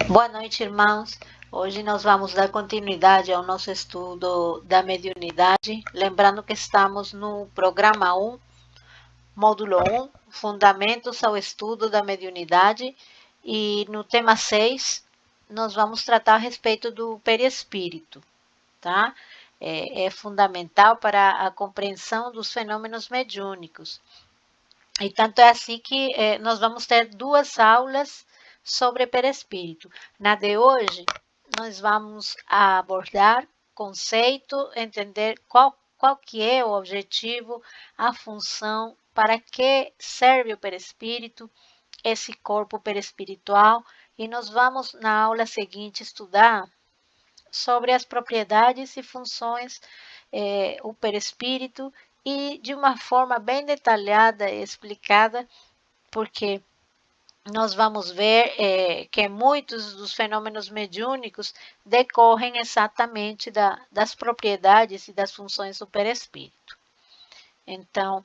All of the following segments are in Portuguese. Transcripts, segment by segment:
Boa noite, irmãos. Hoje nós vamos dar continuidade ao nosso estudo da mediunidade. Lembrando que estamos no programa 1, módulo 1, Fundamentos ao Estudo da Mediunidade. E no tema 6, nós vamos tratar a respeito do perispírito, tá? É fundamental para a compreensão dos fenômenos mediúnicos. E tanto é assim que nós vamos ter duas aulas sobre perispírito. Na de hoje, nós vamos abordar conceito, entender qual que é o objetivo, a função, para que serve o perispírito, esse corpo perispiritual, e nós vamos na aula seguinte estudar sobre as propriedades e funções o perispírito e de uma forma bem detalhada e explicada, porque nós vamos ver que muitos dos fenômenos mediúnicos decorrem exatamente das propriedades e das funções do perispírito. Então,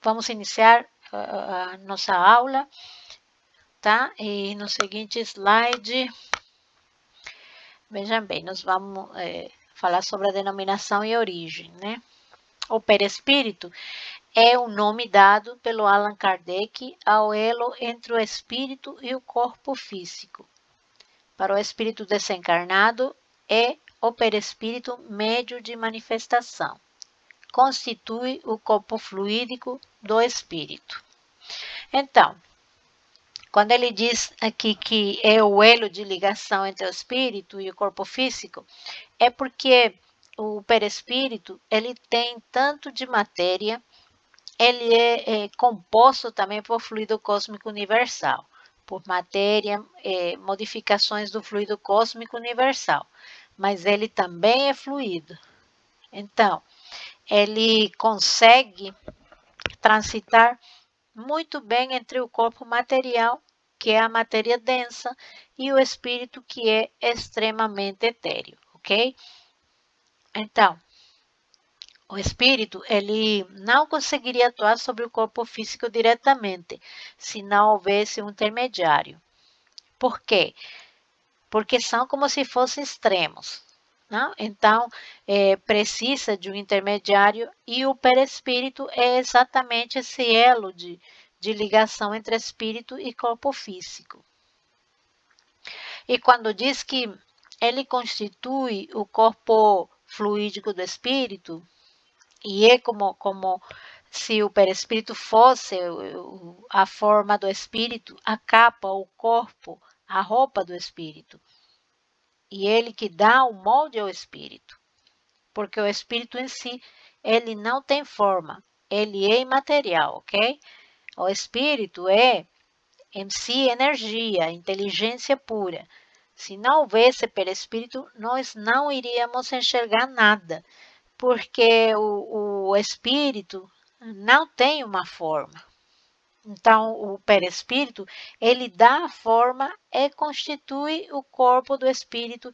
vamos iniciar a nossa aula, tá? E no seguinte slide, vejam bem, nós vamos falar sobre a denominação e origem, né? O perispírito é o nome dado pelo Allan Kardec ao elo entre o espírito e o corpo físico. Para o espírito desencarnado, é o perispírito médio de manifestação. Constitui o corpo fluídico do espírito. Então, quando ele diz aqui que é o elo de ligação entre o espírito e o corpo físico, é porque o perispírito ele tem tanto de matéria, ele é composto também por fluido cósmico universal, por matéria, modificações do fluido cósmico universal, mas ele também é fluido. Então, ele consegue transitar muito bem entre o corpo material, que é a matéria densa, e o espírito, que é extremamente etéreo, ok? Então, o espírito, ele não conseguiria atuar sobre o corpo físico diretamente, se não houvesse um intermediário. Por quê? Porque são como se fossem extremos. Não? Então, precisa de um intermediário e o perispírito é exatamente esse elo de ligação entre espírito e corpo físico. E quando diz que ele constitui o corpo fluídico do espírito, e é como se o perispírito fosse a forma do espírito, a capa, o corpo, a roupa do espírito. E ele que dá o molde ao espírito. Porque o espírito em si, ele não tem forma, ele é imaterial, ok? O espírito é em si energia, inteligência pura. Se não houvesse perispírito, nós não iríamos enxergar nada, porque o espírito não tem uma forma. Então, o perispírito, ele dá a forma e constitui o corpo do espírito,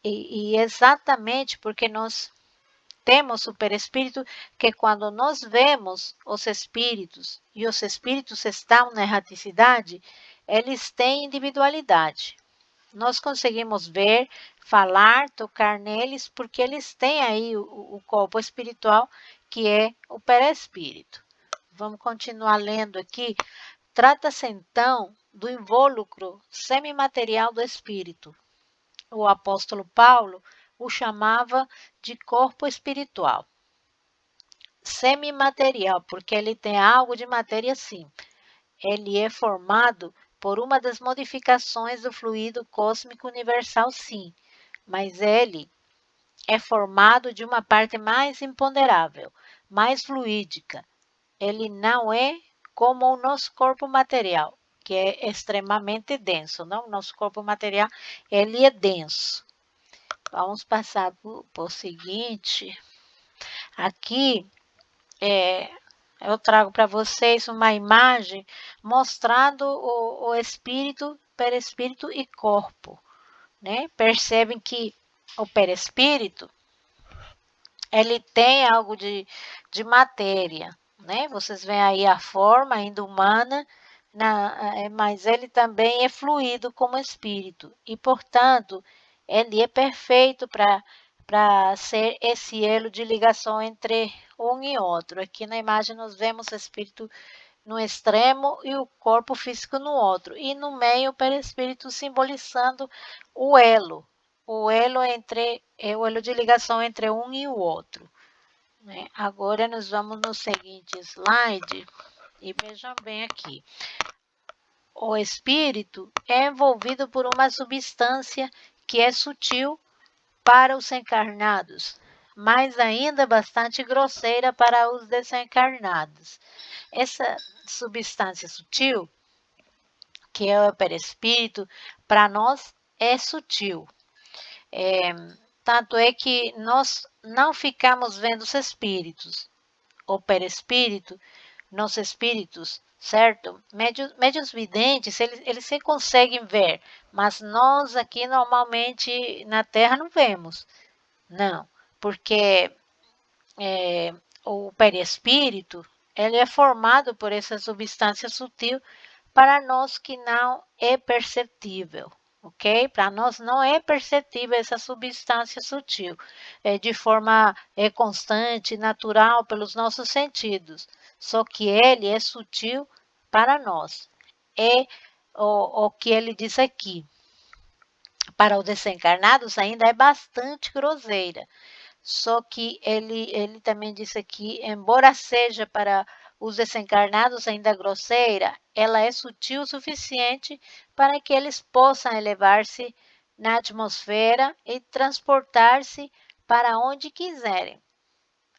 e exatamente porque nós temos o perispírito, que quando nós vemos os espíritos, e os espíritos estão na erraticidade, eles têm individualidade. Nós conseguimos ver, falar, tocar neles, porque eles têm aí o corpo espiritual, que é o perispírito. Vamos continuar lendo aqui. Trata-se então do invólucro semimaterial do espírito. O apóstolo Paulo o chamava de corpo espiritual. Semimaterial, porque ele tem algo de matéria sim. Ele é formado por uma das modificações do fluido cósmico universal, sim, mas ele é formado de uma parte mais imponderável, mais fluídica. Ele não é como o nosso corpo material, que é extremamente denso, não? O nosso corpo material, ele é denso. Vamos passar para o seguinte. Aqui, eu trago para vocês uma imagem mostrando o espírito, perispírito e corpo, né? Percebem que o perispírito, ele tem algo de matéria, né? Vocês veem aí a forma ainda humana, mas ele também é fluido como espírito e, portanto, ele é perfeito para ser esse elo de ligação entre um e outro. Aqui na imagem nós vemos o espírito no extremo e o corpo físico no outro, e no meio o perispírito simbolizando o elo o elo de ligação entre um e o outro, né? Agora nós vamos no seguinte slide e vejam bem aqui. O espírito é envolvido por uma substância que é sutil para os encarnados, mas ainda bastante grosseira para os desencarnados. Essa substância sutil, que é o perispírito, para nós é sutil. Tanto é que nós não ficamos vendo os espíritos, o perispírito, nos espíritos, certo? Médios videntes, eles se conseguem ver, mas nós aqui normalmente na Terra não vemos, não, porque o perispírito, ele é formado por essa substância sutil para nós que não é perceptível, ok? Para nós não é perceptível essa substância sutil, de forma constante, natural, pelos nossos sentidos. Só que ele é sutil para nós. É o que ele diz aqui. Para os desencarnados ainda é bastante grosseira. Só que ele também disse aqui, embora seja para os desencarnados ainda grosseira, ela é sutil o suficiente para que eles possam elevar-se na atmosfera e transportar-se para onde quiserem,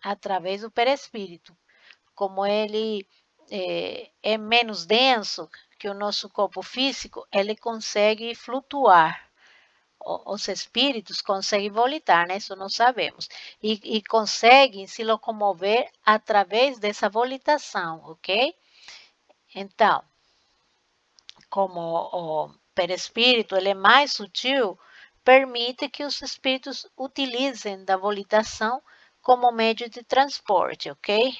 através do perispírito. Como ele é menos denso que o nosso corpo físico, ele consegue flutuar. Os espíritos conseguem volitar, né? Isso nós sabemos. E conseguem se locomover através dessa volitação, ok? Então, como o perispírito ele é mais sutil, permite que os espíritos utilizem da volitação como meio de transporte, ok?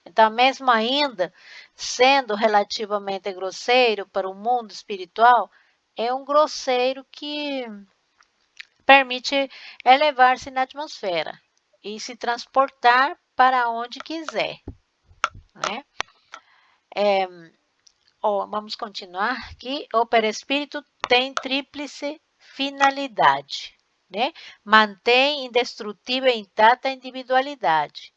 Então, mesmo ainda sendo relativamente grosseiro para o mundo espiritual, é um grosseiro que permite elevar-se na atmosfera e se transportar para onde quiser, né? Vamos continuar aqui. O perispírito tem tríplice finalidade, né? Mantém indestrutível e intacta a individualidade.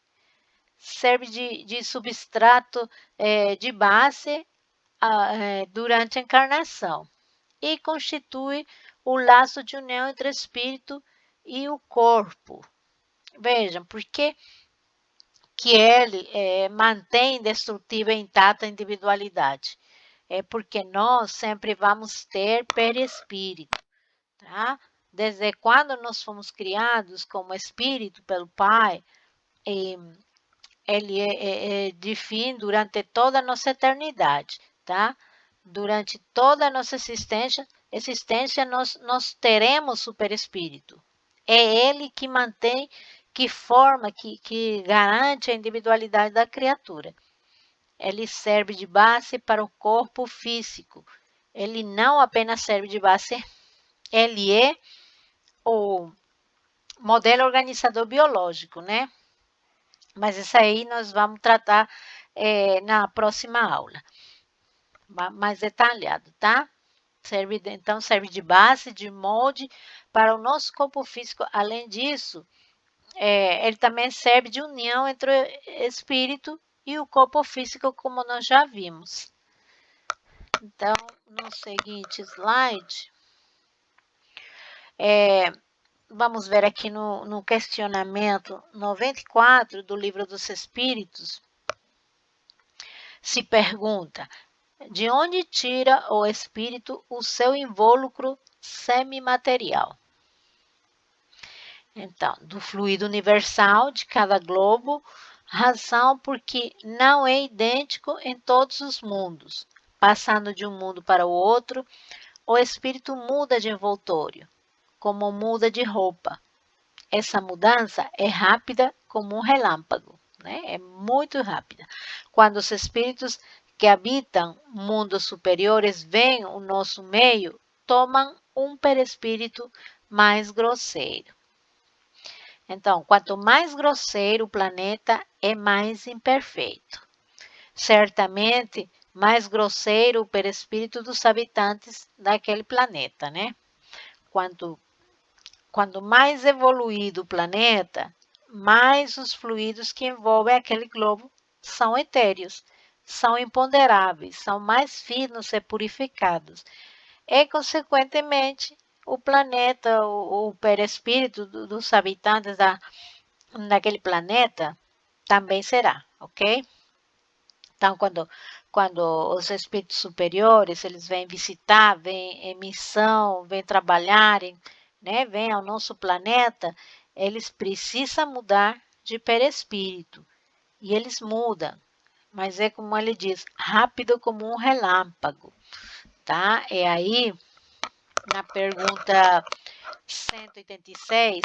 Serve de substrato de base durante a encarnação e constitui o laço de união entre o espírito e o corpo. Vejam, por que ele mantém indestrutível e intacta a individualidade? É porque nós sempre vamos ter perispírito, tá? Desde quando nós fomos criados como espírito pelo Pai, ele de fim durante toda a nossa eternidade, tá? Durante toda a nossa existência nós teremos o perispírito. É ele que mantém, que forma, que garante a individualidade da criatura. Ele serve de base para o corpo físico. Ele não apenas serve de base, ele é o modelo organizador biológico, né? Mas isso aí nós vamos tratar na próxima aula, mais detalhado, tá? Então, serve de base, de molde para o nosso corpo físico. Além disso, ele também serve de união entre o espírito e o corpo físico, como nós já vimos. Então, no seguinte slide, vamos ver aqui no questionamento 94 do Livro dos Espíritos, se pergunta: de onde tira o espírito o seu invólucro semimaterial? Então, do fluido universal de cada globo, razão porque não é idêntico em todos os mundos. Passando de um mundo para o outro, o espírito muda de envoltório, como muda de roupa. Essa mudança é rápida como um relâmpago, né? É muito rápida. Quando os espíritos que habitam mundos superiores veem o nosso meio, tomam um perispírito mais grosseiro. Então, quanto mais grosseiro o planeta, é mais imperfeito. Certamente, mais grosseiro o perispírito dos habitantes daquele planeta, né? Quanto mais evoluído o planeta, mais os fluidos que envolvem aquele globo são etéreos, são imponderáveis, são mais finos e purificados. E, consequentemente, o planeta, o perispírito dos habitantes daquele planeta também será, ok? Então, quando os espíritos superiores, eles vêm visitar, vêm em missão, vêm trabalharem, né, vêm ao nosso planeta, eles precisam mudar de perispírito. E eles mudam, mas é como ele diz, rápido como um relâmpago, tá? E aí, na pergunta 186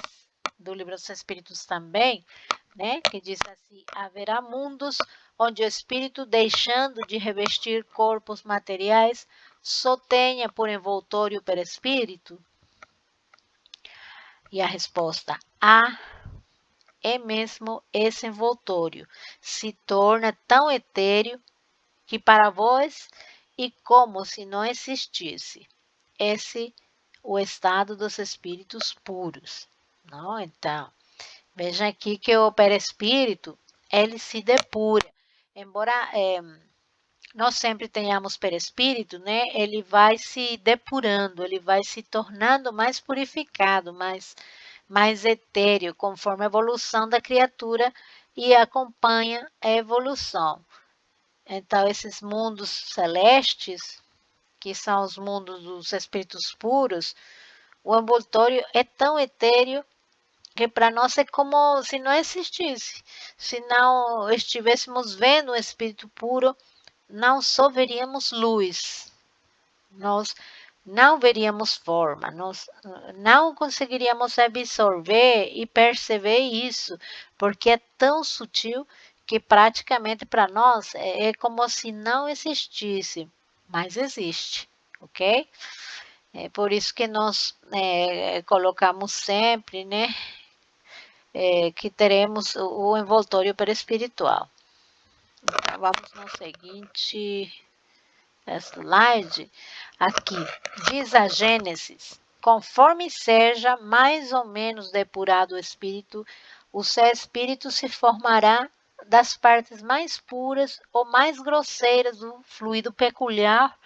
do Livro dos Espíritos também, né, que diz assim: haverá mundos onde o espírito, deixando de revestir corpos materiais, só tenha por envoltório o perispírito? E a resposta: há. É mesmo esse envoltório, se torna tão etéreo que para vós e como se não existisse. Esse o estado dos espíritos puros. Não? Então, veja aqui que o perispírito, ele se depura. Embora nós sempre tenhamos perispírito, né? Ele vai se depurando, ele vai se tornando mais purificado, mais etéreo, conforme a evolução da criatura e acompanha a evolução. Então, esses mundos celestes, que são os mundos dos espíritos puros, o envoltório é tão etéreo que para nós é como se não existisse. Se não estivéssemos vendo o espírito puro, não só veríamos luz, nós não veríamos forma, nós não conseguiríamos absorver e perceber isso, porque é tão sutil que praticamente para nós é como se não existisse, mas existe, ok? É por isso que nós colocamos sempre, né, que teremos o envoltório perispiritual. Então, vamos no seguinte slide. Aqui diz a Gênesis: conforme seja mais ou menos depurado o espírito, o seu espírito se formará das partes mais puras ou mais grosseiras do fluido peculiar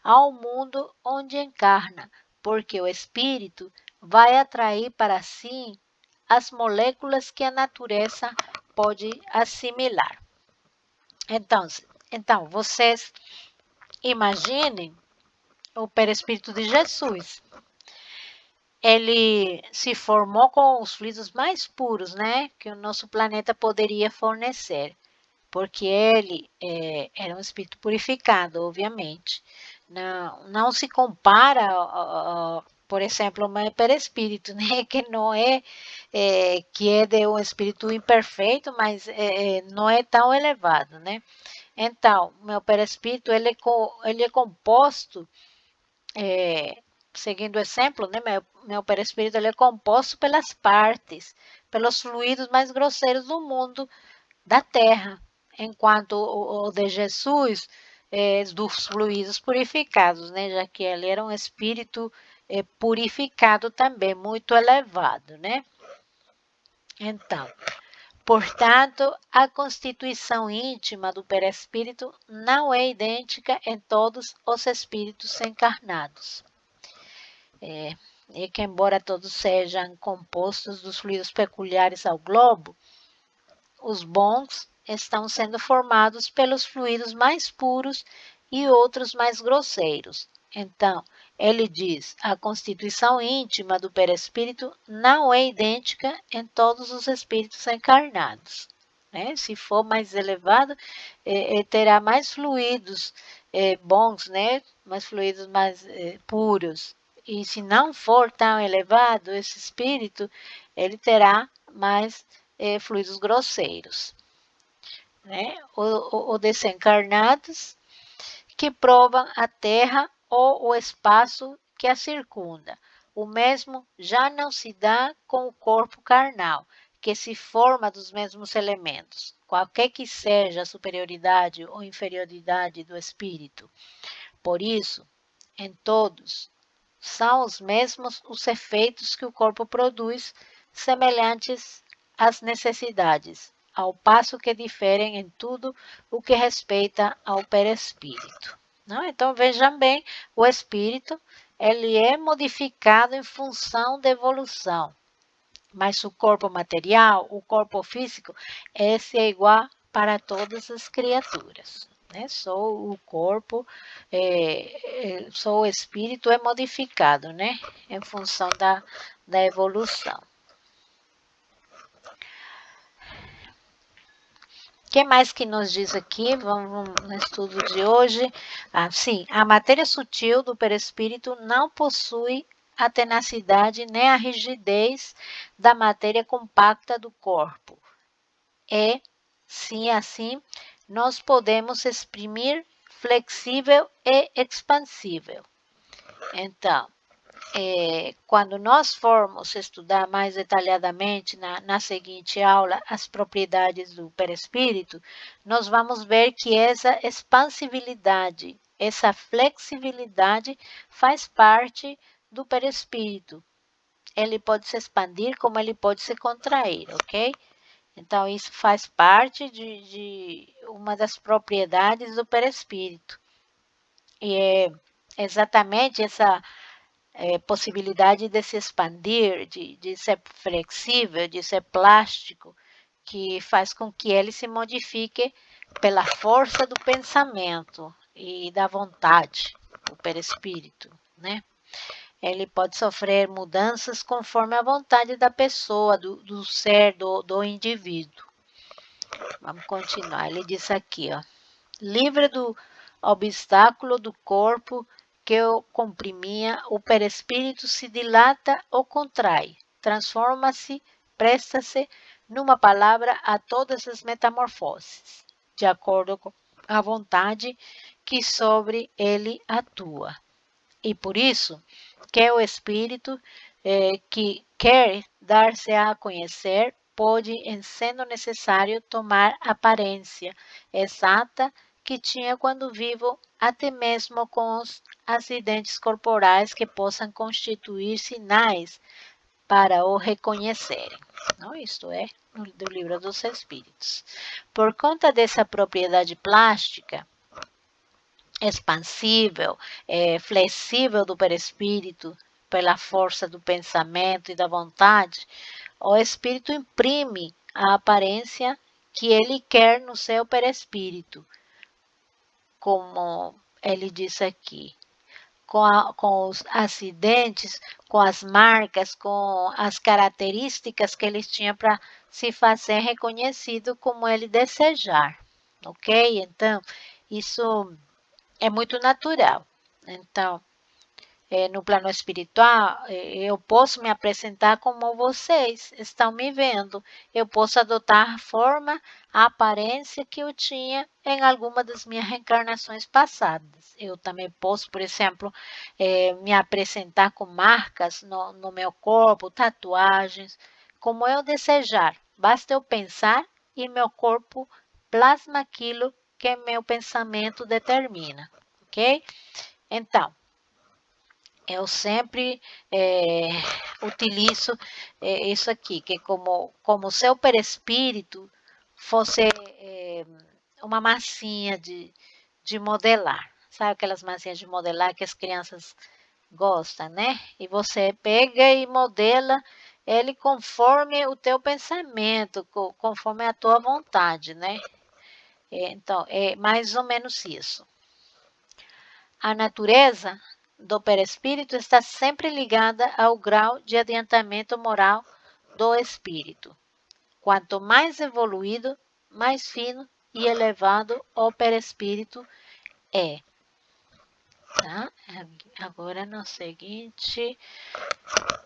ao mundo onde encarna, porque o espírito vai atrair para si as moléculas que a natureza pode assimilar. Então vocês imaginem o perispírito de Jesus. Ele se formou com os fluidos mais puros, né, que o nosso planeta poderia fornecer, porque ele era um espírito purificado, obviamente. Não se compara, por exemplo, ao perispírito, né, que não que é de um espírito imperfeito, mas não é tão elevado, né? Então, meu perispírito ele é composto, seguindo o exemplo, né, meu perispírito ele é composto pelas partes, pelos fluidos mais grosseiros do mundo da Terra, enquanto o de Jesus dos fluidos purificados, né, já que ele era um espírito purificado também, muito elevado, né? Então, portanto, a constituição íntima do perispírito não é idêntica em todos os espíritos encarnados. E que, embora todos sejam compostos dos fluidos peculiares ao globo, os bons estão sendo formados pelos fluidos mais puros e outros mais grosseiros. Então, ele diz: a constituição íntima do perispírito não é idêntica em todos os espíritos encarnados. Né? Se for mais elevado, terá mais fluidos bons, né? Mais fluidos mais puros. E se não for tão elevado esse espírito, ele terá mais fluidos grosseiros. Né? O desencarnados, que provam a terra ou o espaço que a circunda. O mesmo já não se dá com o corpo carnal, que se forma dos mesmos elementos, qualquer que seja a superioridade ou inferioridade do espírito. Por isso, em todos, são os mesmos os efeitos que o corpo produz, semelhantes às necessidades, ao passo que diferem em tudo o que respeita ao perispírito. Não? Então, vejam bem, o espírito ele é modificado em função da evolução, mas o corpo material, o corpo físico, esse é igual para todas as criaturas. Né? Só o corpo, só o espírito é modificado, né? Em função da evolução. O que mais que nos diz aqui? Vamos no estudo de hoje. Sim, a matéria sutil do perispírito não possui a tenacidade nem a rigidez da matéria compacta do corpo. Sim, assim, nós podemos exprimir flexível e expansível. Então, quando nós formos estudar mais detalhadamente na seguinte aula as propriedades do perispírito, nós vamos ver que essa expansibilidade, essa flexibilidade faz parte do perispírito. Ele pode se expandir como ele pode se contrair, ok? Então, isso faz parte de uma das propriedades do perispírito. E é exatamente essa possibilidade de se expandir, de ser flexível, de ser plástico, que faz com que ele se modifique pela força do pensamento e da vontade, o perispírito, né? Ele pode sofrer mudanças conforme a vontade da pessoa, do ser, do indivíduo. Vamos continuar. Ele diz aqui, ó. Livre do obstáculo do corpo que o comprimia, o perispírito se dilata ou contrai, transforma-se, presta-se, numa palavra, a todas as metamorfoses, de acordo com a vontade que sobre ele atua. E por isso que o espírito que quer dar-se a conhecer pode, em sendo necessário, tomar aparência exata que tinha quando vivo, até mesmo com os acidentes corporais que possam constituir sinais para o reconhecerem. Não, isto é do Livro dos Espíritos. Por conta dessa propriedade plástica, expansível, flexível do perispírito, pela força do pensamento e da vontade, o espírito imprime a aparência que ele quer no seu perispírito, como ele diz aqui, com os acidentes, com as marcas, com as características que ele tinha para se fazer reconhecido como ele desejar, ok? Então, isso é muito natural. Então, no plano espiritual, eu posso me apresentar como vocês estão me vendo. Eu posso adotar a forma, a aparência que eu tinha em alguma das minhas reencarnações passadas. Eu também posso, por exemplo, me apresentar com marcas no meu corpo, tatuagens, como eu desejar. Basta eu pensar e meu corpo plasma aquilo que meu pensamento determina, ok? Então, eu sempre utilizo isso aqui, que como o seu perispírito fosse uma massinha de modelar. Sabe aquelas massinhas de modelar que as crianças gostam, né? E você pega e modela ele conforme o teu pensamento, conforme a tua vontade, né? Então, é mais ou menos isso. A natureza do perispírito está sempre ligada ao grau de adiantamento moral do espírito. Quanto mais evoluído, mais fino e elevado o perispírito é. Tá? Agora, no seguinte,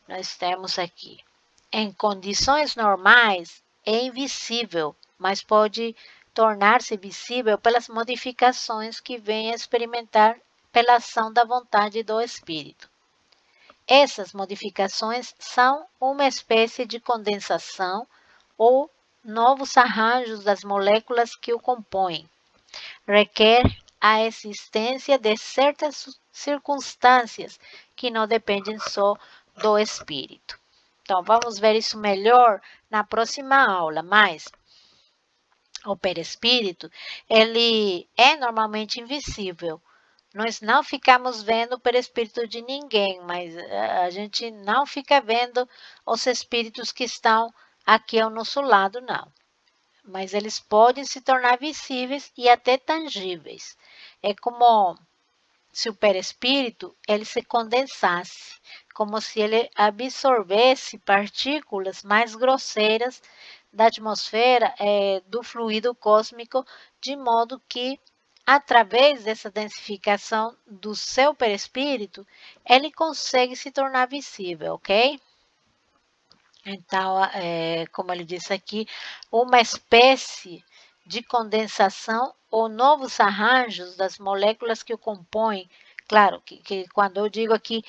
nós temos aqui. Em condições normais, é invisível, mas pode tornar-se visível pelas modificações que vem a experimentar pela ação da vontade do espírito. Essas modificações são uma espécie de condensação ou novos arranjos das moléculas que o compõem. Requer a existência de certas circunstâncias que não dependem só do espírito. Então, vamos ver isso melhor na próxima aula, mas o perispírito, ele é normalmente invisível. Nós não ficamos vendo o perispírito de ninguém, mas a gente não fica vendo os espíritos que estão aqui ao nosso lado, não. Mas eles podem se tornar visíveis e até tangíveis. É como se o perispírito ele se condensasse, como se ele absorvesse partículas mais grosseiras da atmosfera do fluido cósmico, de modo que, através dessa densificação do seu perispírito, ele consegue se tornar visível, ok? Então, como ele disse aqui, uma espécie de condensação ou novos arranjos das moléculas que o compõem. Claro que quando eu digo aqui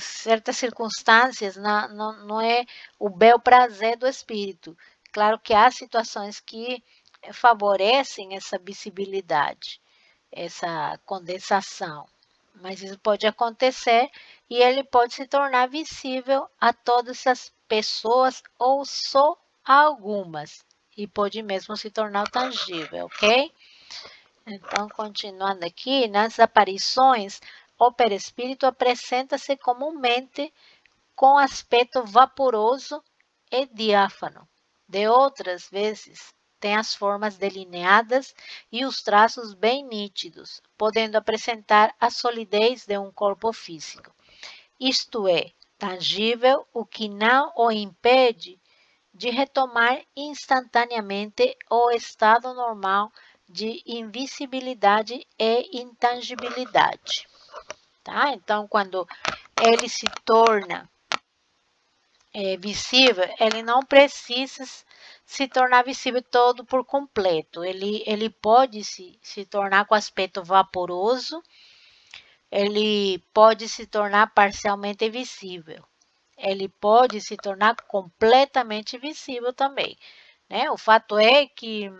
certas circunstâncias, não é o bel prazer do espírito. Claro que há situações que favorecem essa visibilidade, essa condensação. Mas isso pode acontecer e ele pode se tornar visível a todas as pessoas ou só a algumas. E pode mesmo se tornar tangível, ok? Então, continuando aqui, nas aparições, o perispírito apresenta-se comumente com aspecto vaporoso e diáfano. De outras vezes, tem as formas delineadas e os traços bem nítidos, podendo apresentar a solidez de um corpo físico. Isto é, tangível, o que não o impede de retomar instantaneamente o estado normal de invisibilidade e intangibilidade. Tá? Então, quando ele se torna visível, ele não precisa se tornar visível todo por completo. Ele pode se tornar com aspecto vaporoso, ele pode se tornar parcialmente visível, ele pode se tornar completamente visível também. Né? O fato é que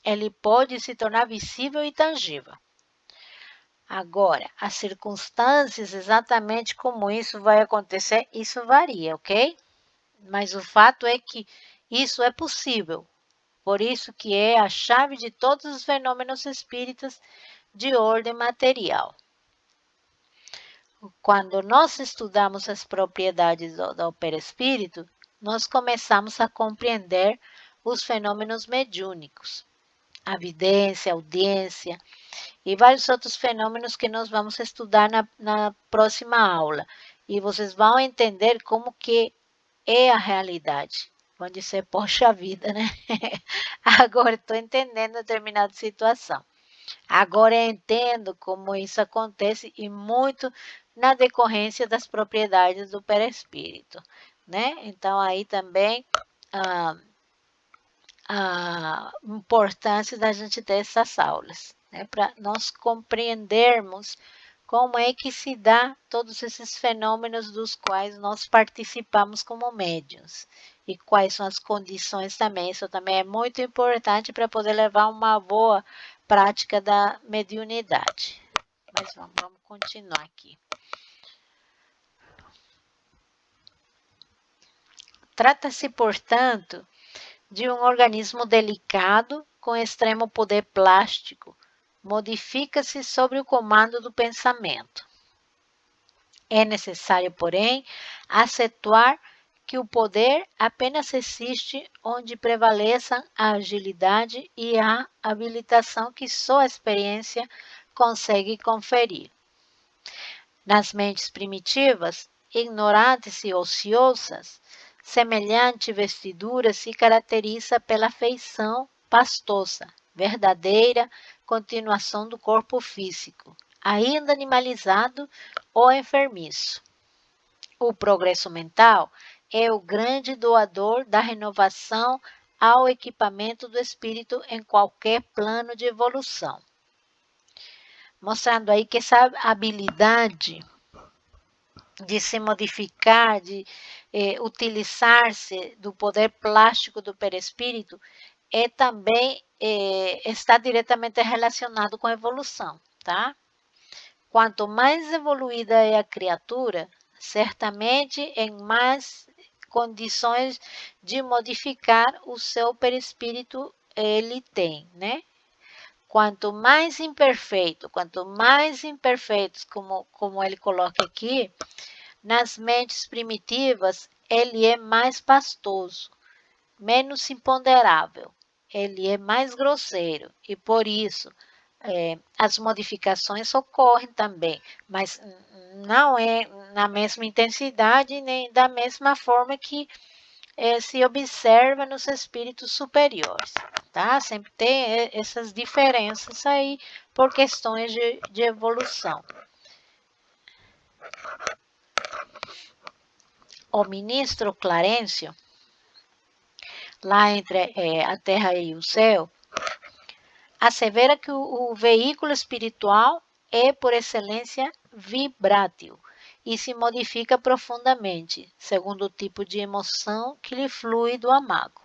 ele pode se tornar visível e tangível. Agora, as circunstâncias, exatamente como isso vai acontecer, isso varia, ok? Mas o fato é que isso é possível. Por isso que é a chave de todos os fenômenos espíritas de ordem material. Quando nós estudamos as propriedades do perispírito, nós começamos a compreender os fenômenos mediúnicos, a vidência, a audiência e vários outros fenômenos que nós vamos estudar na próxima aula. E vocês vão entender como que é a realidade. Vão dizer, poxa vida, né? Agora estou entendendo determinada situação. Agora eu entendo como isso acontece e muito na decorrência das propriedades do perispírito, né? Então aí também a importância da gente ter essas aulas, né? Para nós compreendermos como é que se dá todos esses fenômenos dos quais nós participamos como médiuns e quais são as condições também. Isso também é muito importante para poder levar uma boa prática da mediunidade. Mas vamos continuar aqui. Trata-se, portanto, de um organismo delicado com extremo poder plástico, modifica-se sob o comando do pensamento. É necessário, porém, acentuar que o poder apenas existe onde prevaleçam a agilidade e a habilitação que só a experiência consegue conferir. Nas mentes primitivas, ignorantes e ociosas, semelhante vestidura se caracteriza pela feição pastosa, verdadeira continuação do corpo físico, ainda animalizado ou enfermiço. O progresso mental é o grande doador da renovação ao equipamento do espírito em qualquer plano de evolução. Mostrando aí que essa habilidade de se modificar, de utilizar-se do poder plástico do perispírito, também está diretamente relacionado com a evolução, tá? Quanto mais evoluída é a criatura, certamente em mais condições de modificar o seu perispírito ele tem, né? Quanto mais imperfeitos, como ele coloca aqui, nas mentes primitivas, ele é mais pastoso, menos imponderável, ele é mais grosseiro e por isso as modificações ocorrem também, mas não é na mesma intensidade nem da mesma forma que se observa nos espíritos superiores, tá? Sempre tem essas diferenças aí por questões de evolução. O ministro Clarencio, lá entre a terra e o céu, assevera que o veículo espiritual é, por excelência, vibrátil e se modifica profundamente, segundo o tipo de emoção que lhe flui do amago.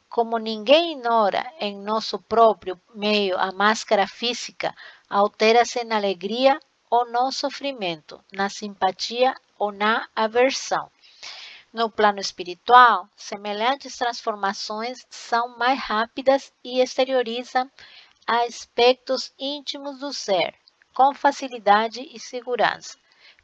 Como ninguém ignora em nosso próprio meio a máscara física, altera-se na alegria ou no sofrimento, na simpatia ou na aversão. No plano espiritual, semelhantes transformações são mais rápidas e exteriorizam aspectos íntimos do ser, com facilidade e segurança,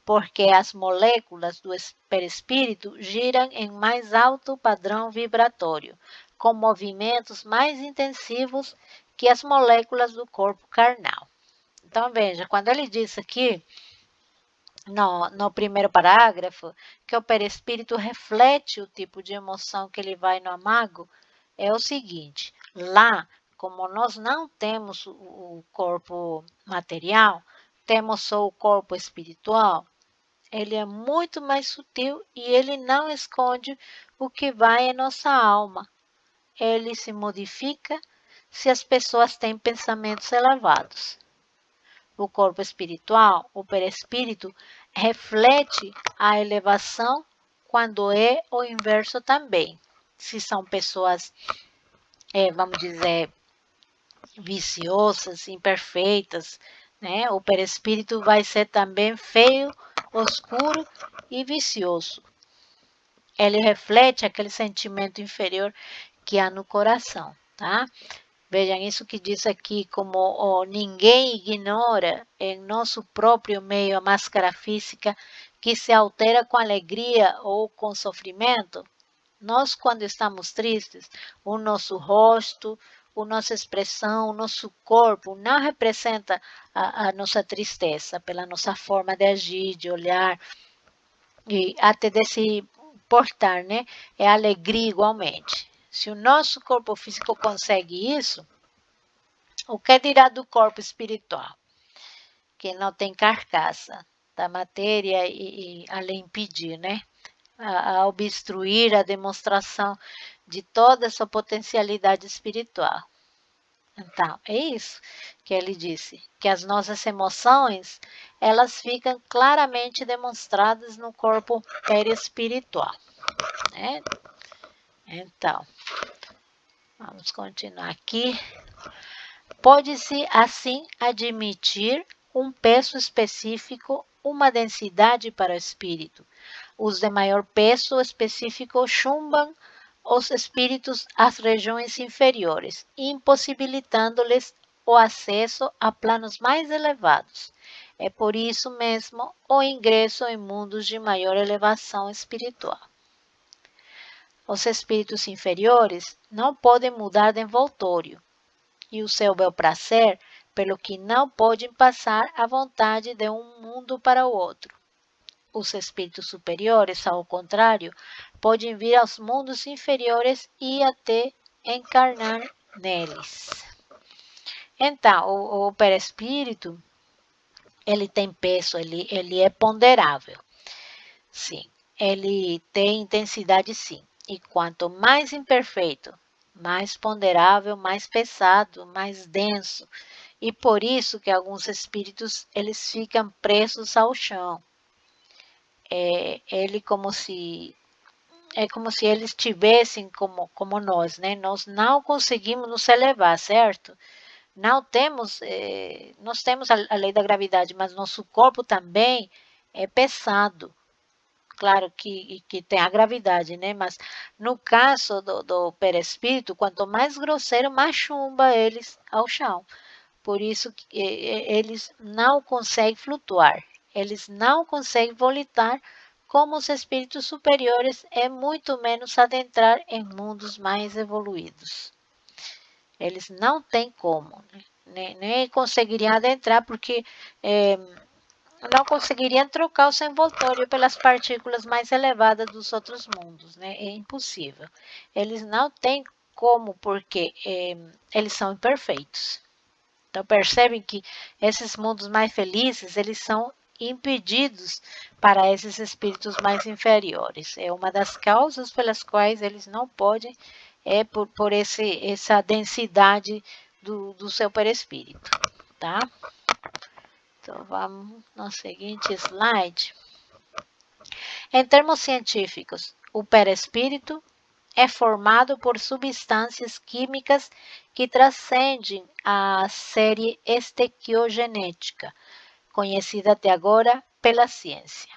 porque as moléculas do perispírito giram em mais alto padrão vibratório, com movimentos mais intensivos que as moléculas do corpo carnal. Então, veja, quando ele diz aqui, no primeiro parágrafo, que o perispírito reflete o tipo de emoção que ele vai no amago, é o seguinte: lá, como nós não temos o corpo material, temos só o corpo espiritual, ele é muito mais sutil e ele não esconde o que vai em nossa alma. Ele se modifica se as pessoas têm pensamentos elevados. O corpo espiritual, o perispírito, reflete a elevação quando é o inverso também. Se são pessoas, vamos dizer, viciosas, imperfeitas, né? O perispírito vai ser também feio, oscuro e vicioso. Ele reflete aquele sentimento inferior que há no coração, tá? Vejam isso que diz aqui, como ninguém ignora em nosso próprio meio a máscara física que se altera com alegria ou com sofrimento. Nós, quando estamos tristes, o nosso rosto, a nossa expressão, o nosso corpo não representa a nossa tristeza, pela nossa forma de agir, de olhar e até de se portar, né? É alegria igualmente. Se o nosso corpo físico consegue isso, o que dirá do corpo espiritual, que não tem carcaça da matéria e a lhe impedir, né? A obstruir a demonstração de toda essa potencialidade espiritual. Então, é isso que ele disse, que as nossas emoções, elas ficam claramente demonstradas no corpo perispiritual, né? Então, vamos continuar aqui. Pode-se, assim, admitir um peso específico, uma densidade para o espírito. Os de maior peso específico chumbam os espíritos às regiões inferiores, impossibilitando-lhes o acesso a planos mais elevados. É por isso mesmo o ingresso em mundos de maior elevação espiritual. Os espíritos inferiores não podem mudar de envoltório, e o seu bel prazer, pelo que não podem passar à vontade de um mundo para o outro. Os espíritos superiores, ao contrário, podem vir aos mundos inferiores e até encarnar neles. Então, o perispírito, ele tem peso, ele é ponderável. Sim, ele tem intensidade, sim. E quanto mais imperfeito, mais ponderável, mais pesado, mais denso. E por isso que alguns espíritos eles ficam presos ao chão. Ele é como se eles tivessem como nós, né? Nós não conseguimos nos elevar, certo? Não temos, nós temos a lei da gravidade, mas nosso corpo também é pesado. Claro que tem a gravidade, né? Mas no caso do perispírito, quanto mais grosseiro, mais chumba eles ao chão. Por isso que eles não conseguem flutuar, eles não conseguem volitar como os espíritos superiores é muito menos adentrar em mundos mais evoluídos. Eles não têm como, né? Nem conseguiriam adentrar porque não conseguiriam trocar o seu envoltório pelas partículas mais elevadas dos outros mundos, né? É impossível. Eles não têm como porque eles são imperfeitos. Então percebem que esses mundos mais felizes, eles são impedidos para esses espíritos mais inferiores. É uma das causas pelas quais eles não podem, por essa densidade do seu perispírito, tá? Então vamos no seguinte slide. Em termos científicos, o perispírito é formado por substâncias químicas que transcendem a série estequiogenética, conhecida até agora pela ciência.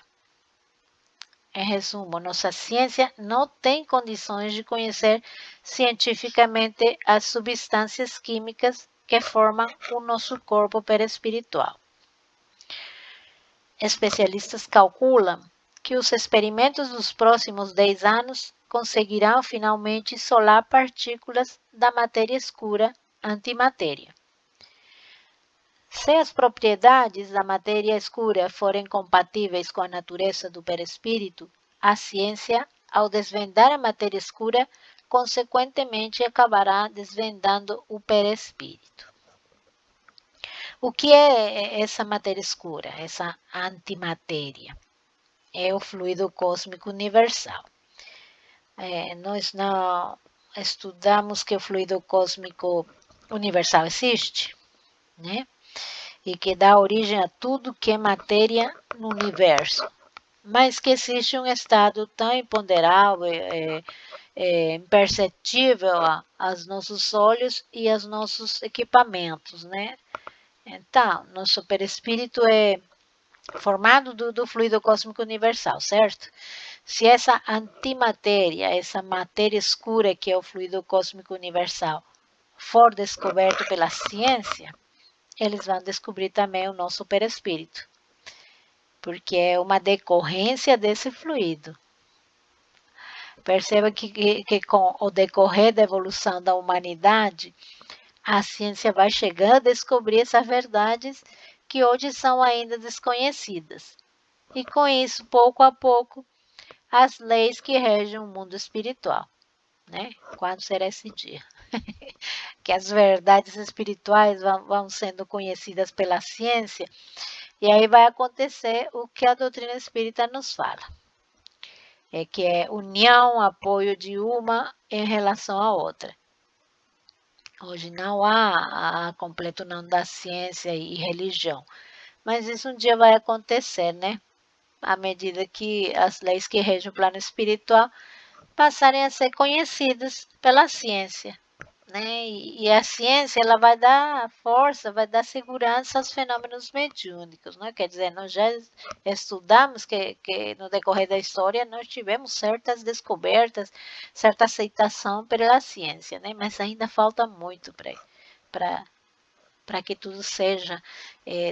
Em resumo, nossa ciência não tem condições de conhecer cientificamente as substâncias químicas que formam o nosso corpo perispiritual. Especialistas calculam que os experimentos dos próximos 10 anos conseguirão finalmente isolar partículas da matéria escura antimatéria. Se as propriedades da matéria escura forem compatíveis com a natureza do perispírito, a ciência, ao desvendar a matéria escura, consequentemente acabará desvendando o perispírito. O que é essa matéria escura, essa antimatéria? É o fluido cósmico universal. Nós não estudamos que o fluido cósmico universal existe, né? E que dá origem a tudo que é matéria no universo, mas que existe um estado tão imponderável, imperceptível aos nossos olhos e aos nossos equipamentos, né? Então, nosso perispírito é formado do fluido cósmico universal, certo? Se essa antimatéria, essa matéria escura que é o fluido cósmico universal, for descoberto pela ciência, eles vão descobrir também o nosso perispírito, porque é uma decorrência desse fluido. Perceba que com o decorrer da evolução da humanidade, a ciência vai chegando a descobrir essas verdades que hoje são ainda desconhecidas. E com isso, pouco a pouco, as leis que regem o mundo espiritual, né? Quando será esse dia? Que as verdades espirituais vão sendo conhecidas pela ciência, e aí vai acontecer o que a doutrina espírita nos fala. É que é união, apoio de uma em relação à outra. Hoje não há a completa união da ciência e religião, mas isso um dia vai acontecer, né? À medida que as leis que regem o plano espiritual passarem a ser conhecidas pela ciência, né? E a ciência ela vai dar força, vai dar segurança aos fenômenos mediúnicos, né? Quer dizer, nós já estudamos que no decorrer da história nós tivemos certas descobertas, certa aceitação pela ciência, né? Mas ainda falta muito para que tudo seja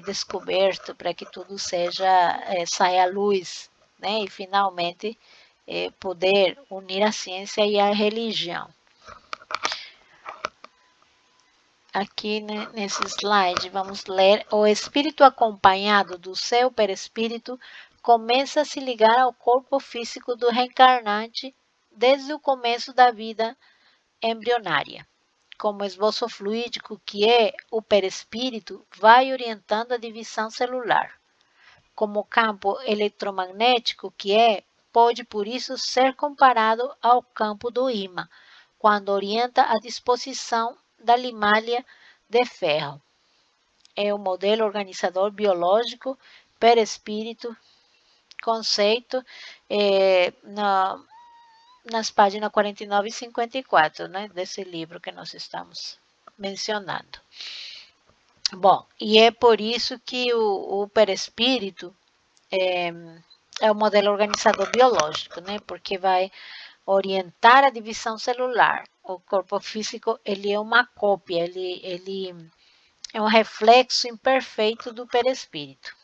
descoberto, para que tudo saia à luz, né? E finalmente poder unir a ciência e a religião. Aqui nesse slide, vamos ler: o espírito acompanhado do seu perispírito começa a se ligar ao corpo físico do reencarnante desde o começo da vida embrionária. Como esboço fluídico que é, o perispírito vai orientando a divisão celular. Como campo eletromagnético que é, pode por isso ser comparado ao campo do ímã, quando orienta a disposição da limalha de ferro. É o modelo organizador biológico, perispírito, conceito, nas páginas 49 e 54, né, desse livro que nós estamos mencionando. Bom, e é por isso que o perispírito é o modelo organizador biológico, né, porque vai orientar a divisão celular. O corpo físico, ele é uma cópia, ele é um reflexo imperfeito do perispírito.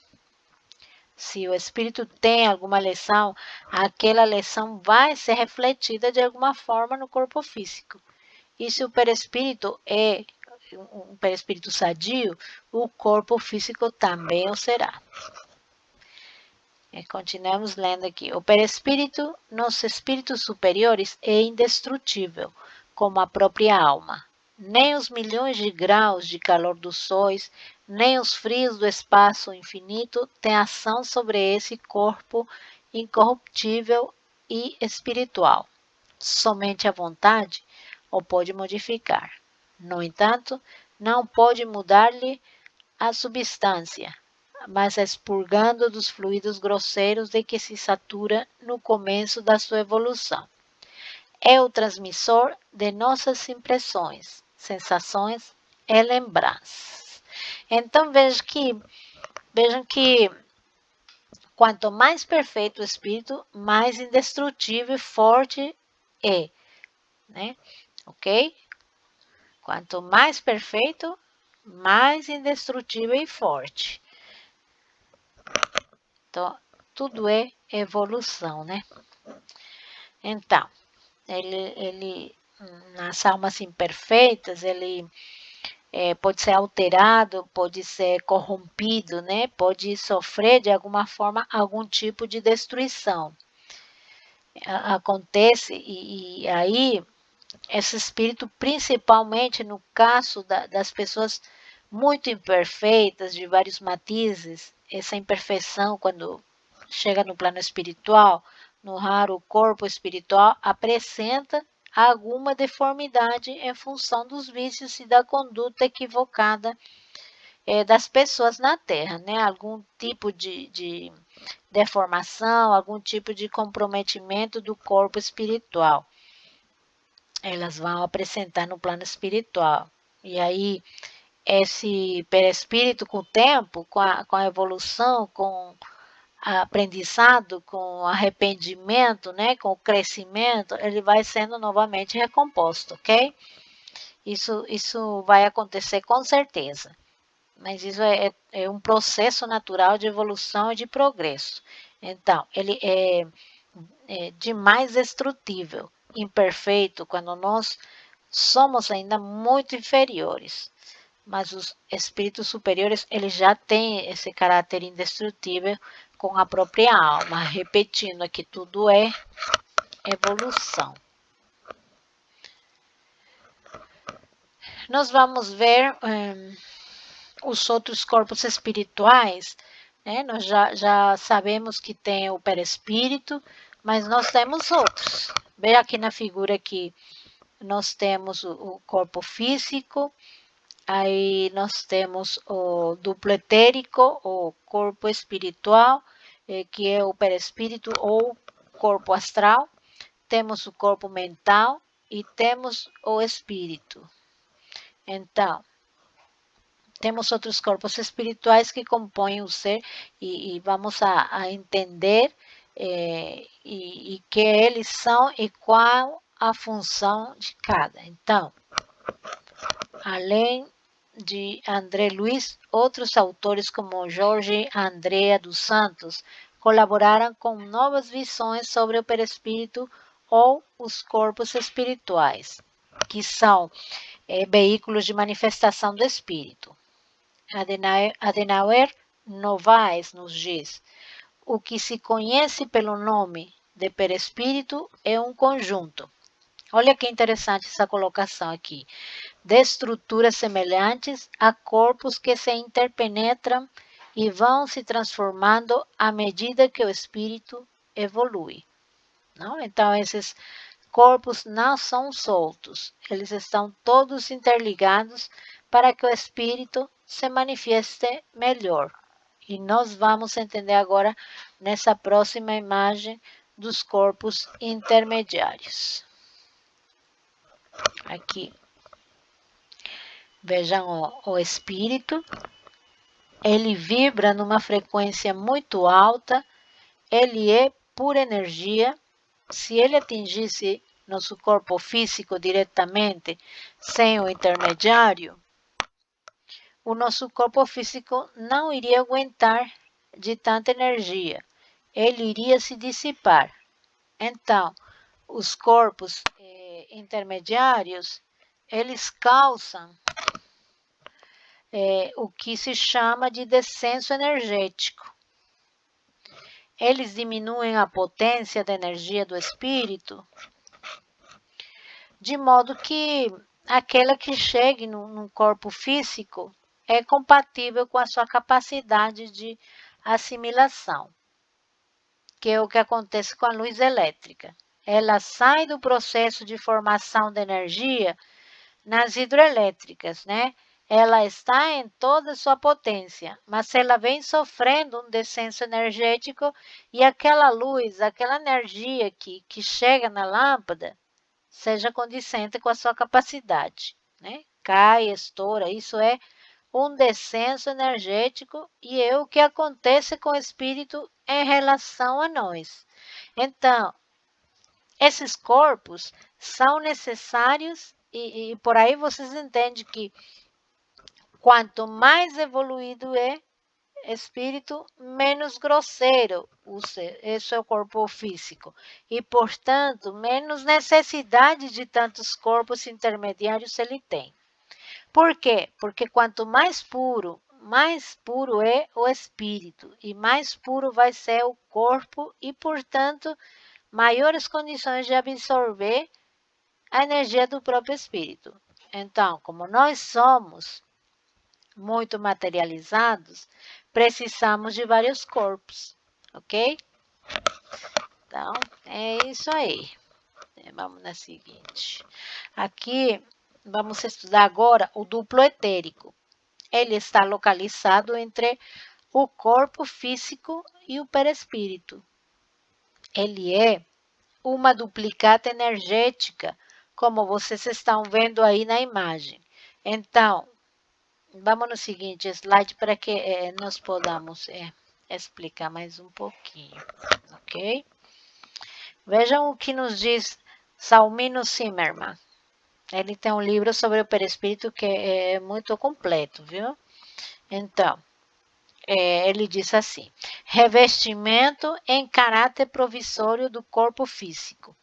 Se o espírito tem alguma lesão, aquela lesão vai ser refletida de alguma forma no corpo físico. E se o perispírito é um perispírito sadio, o corpo físico também o será. Continuamos lendo aqui. O perispírito nos espíritos superiores é indestrutível, como a própria alma. Nem os milhões de graus de calor dos sóis, nem os frios do espaço infinito têm ação sobre esse corpo incorruptível e espiritual. Somente a vontade o pode modificar. No entanto, não pode mudar-lhe a substância, mas expurgando dos fluidos grosseiros de que se satura no começo da sua evolução. É o transmissor de nossas impressões, sensações e lembranças. Então vejam que quanto mais perfeito o espírito, mais indestrutível e forte é, né? Ok? Quanto mais perfeito, mais indestrutível e forte. Então, tudo é evolução, né? Então, ele nas almas imperfeitas, ele pode ser alterado, pode ser corrompido, né? Pode sofrer de alguma forma algum tipo de destruição. Acontece, e aí esse espírito, principalmente no caso das pessoas muito imperfeitas, de vários matizes, essa imperfeição quando chega no plano espiritual, no raro corpo espiritual, apresenta alguma deformidade em função dos vícios e da conduta equivocada das pessoas na Terra, né? Algum tipo de deformação, algum tipo de comprometimento do corpo espiritual. Elas vão apresentar no plano espiritual. E aí, esse perispírito, com o tempo, com a evolução, com aprendizado, com arrependimento, né, com o crescimento, ele vai sendo novamente recomposto, ok? Isso vai acontecer com certeza. Mas isso é um processo natural de evolução e de progresso. Então, ele é demais destrutível, imperfeito, quando nós somos ainda muito inferiores. Mas os espíritos superiores, eles já têm esse caráter indestrutível com a própria alma. Repetindo aqui, tudo é evolução. Nós vamos ver os outros corpos espirituais, né? Nós já sabemos que tem o perispírito, mas nós temos outros. Veja aqui na figura que nós temos o corpo físico, aí nós temos o duplo etérico, o corpo espiritual, que é o perispírito ou corpo astral. Temos o corpo mental e temos o espírito. Então, temos outros corpos espirituais que compõem o ser e vamos a entender e que eles são e qual a função de cada. Então, além de André Luiz, outros autores como Jorge Andrea dos Santos colaboraram com novas visões sobre o perispírito ou os corpos espirituais, que são veículos de manifestação do espírito. Adenauer Novaes nos diz: o que se conhece pelo nome de perispírito é um conjunto. Olha que interessante essa colocação aqui. De estruturas semelhantes a corpos que se interpenetram e vão se transformando à medida que o espírito evolui. Não? Então, esses corpos não são soltos, eles estão todos interligados para que o espírito se manifeste melhor. E nós vamos entender agora nessa próxima imagem dos corpos intermediários. Aqui, vejam o espírito, ele vibra numa frequência muito alta, ele é pura energia. Se ele atingisse nosso corpo físico diretamente, sem o intermediário, o nosso corpo físico não iria aguentar de tanta energia, ele iria se dissipar. Então, os corpos intermediários, eles causam o que se chama de descenso energético. Eles diminuem a potência da energia do espírito, de modo que aquela que chegue num corpo físico é compatível com a sua capacidade de assimilação, que é o que acontece com a luz elétrica. Ela sai do processo de formação de energia nas hidrelétricas, né? Ela está em toda a sua potência, mas ela vem sofrendo um descenso energético e aquela luz, aquela energia que chega na lâmpada, seja condizente com a sua capacidade, né? Cai, estoura, isso é um descenso energético e é o que acontece com o espírito em relação a nós. Então, esses corpos são necessários e por aí vocês entendem que quanto mais evoluído é espírito, menos grosseiro é seu corpo físico e, portanto, menos necessidade de tantos corpos intermediários ele tem. Por quê? Porque quanto mais puro é o espírito e mais puro vai ser o corpo e, portanto, maiores condições de absorver a energia do próprio espírito. Então, como nós somos muito materializados, precisamos de vários corpos, ok? Então, é isso aí. Vamos na seguinte. Aqui, vamos estudar agora o duplo etérico. Ele está localizado entre o corpo físico e o perispírito. Ele é uma duplicata energética, como vocês estão vendo aí na imagem. Então, vamos no seguinte slide para que nós podamos explicar mais um pouquinho, ok? Vejam o que nos diz Salmino Zimmermann. Ele tem um livro sobre o perispírito que é muito completo, viu? Então, ele diz assim: revestimento em caráter provisório do corpo físico,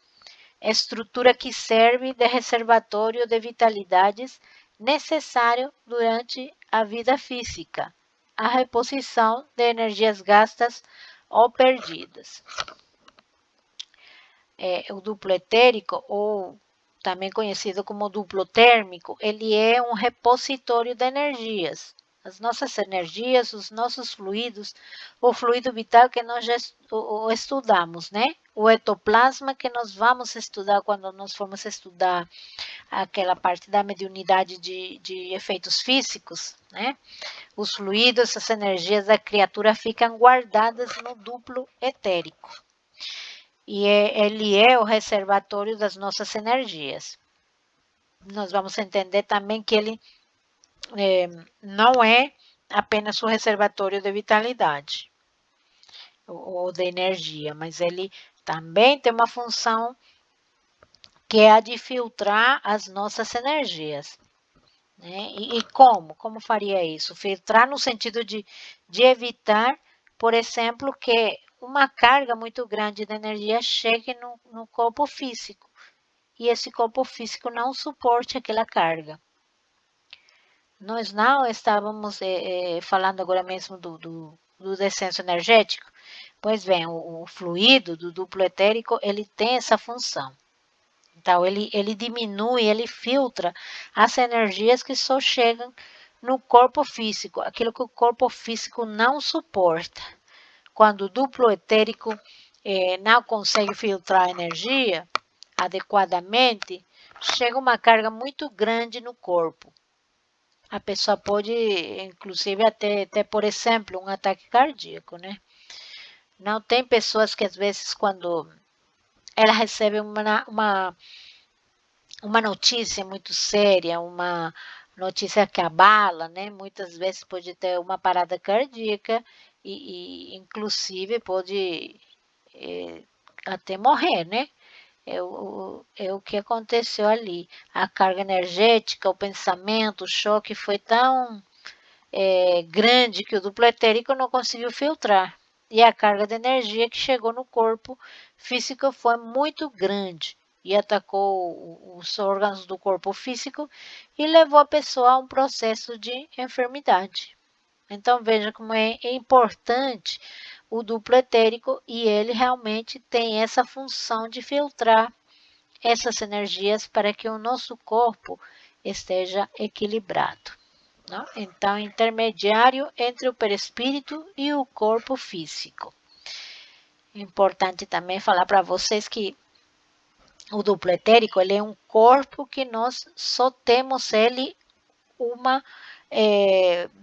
estrutura que serve de reservatório de vitalidades necessário durante a vida física, a reposição de energias gastas ou perdidas. O duplo etérico, ou também conhecido como duplo térmico, ele é um repositório de energias. As nossas energias, os nossos fluidos, o fluido vital que nós já estudamos, né? O etoplasma que nós vamos estudar quando nós formos estudar aquela parte da mediunidade de efeitos físicos, né? Os fluidos, as energias da criatura ficam guardadas no duplo etérico. E ele é o reservatório das nossas energias. Nós vamos entender também que ele não é apenas o reservatório de vitalidade ou de energia, mas ele também tem uma função que é a de filtrar as nossas energias. Né? E como? Como faria isso? Filtrar no sentido de evitar, por exemplo, que uma carga muito grande de energia chegue no corpo físico e esse corpo físico não suporte aquela carga. Nós não estávamos falando agora mesmo do descenso energético? Pois bem, o fluido do duplo etérico, ele tem essa função. Então, ele diminui, ele filtra as energias que só chegam no corpo físico, aquilo que o corpo físico não suporta. Quando o duplo etérico não consegue filtrar a energia, adequadamente, chega uma carga muito grande no corpo. A pessoa pode, inclusive, até ter, por exemplo, um ataque cardíaco, né? Não tem pessoas que, às vezes, quando ela recebe uma notícia muito séria, uma notícia que abala, né? Muitas vezes pode ter uma parada cardíaca inclusive, pode até morrer, né? É o que aconteceu ali. A carga energética, o pensamento, o choque foi tão grande que o duplo etérico não conseguiu filtrar. E a carga de energia que chegou no corpo físico foi muito grande e atacou os órgãos do corpo físico e levou a pessoa a um processo de enfermidade. Então veja como é importante o duplo etérico e ele realmente tem essa função de filtrar essas energias para que o nosso corpo esteja equilibrado. Não? Então, intermediário entre o perispírito e o corpo físico. Importante também falar para vocês que o duplo etérico ele é um corpo que nós só temos ele uma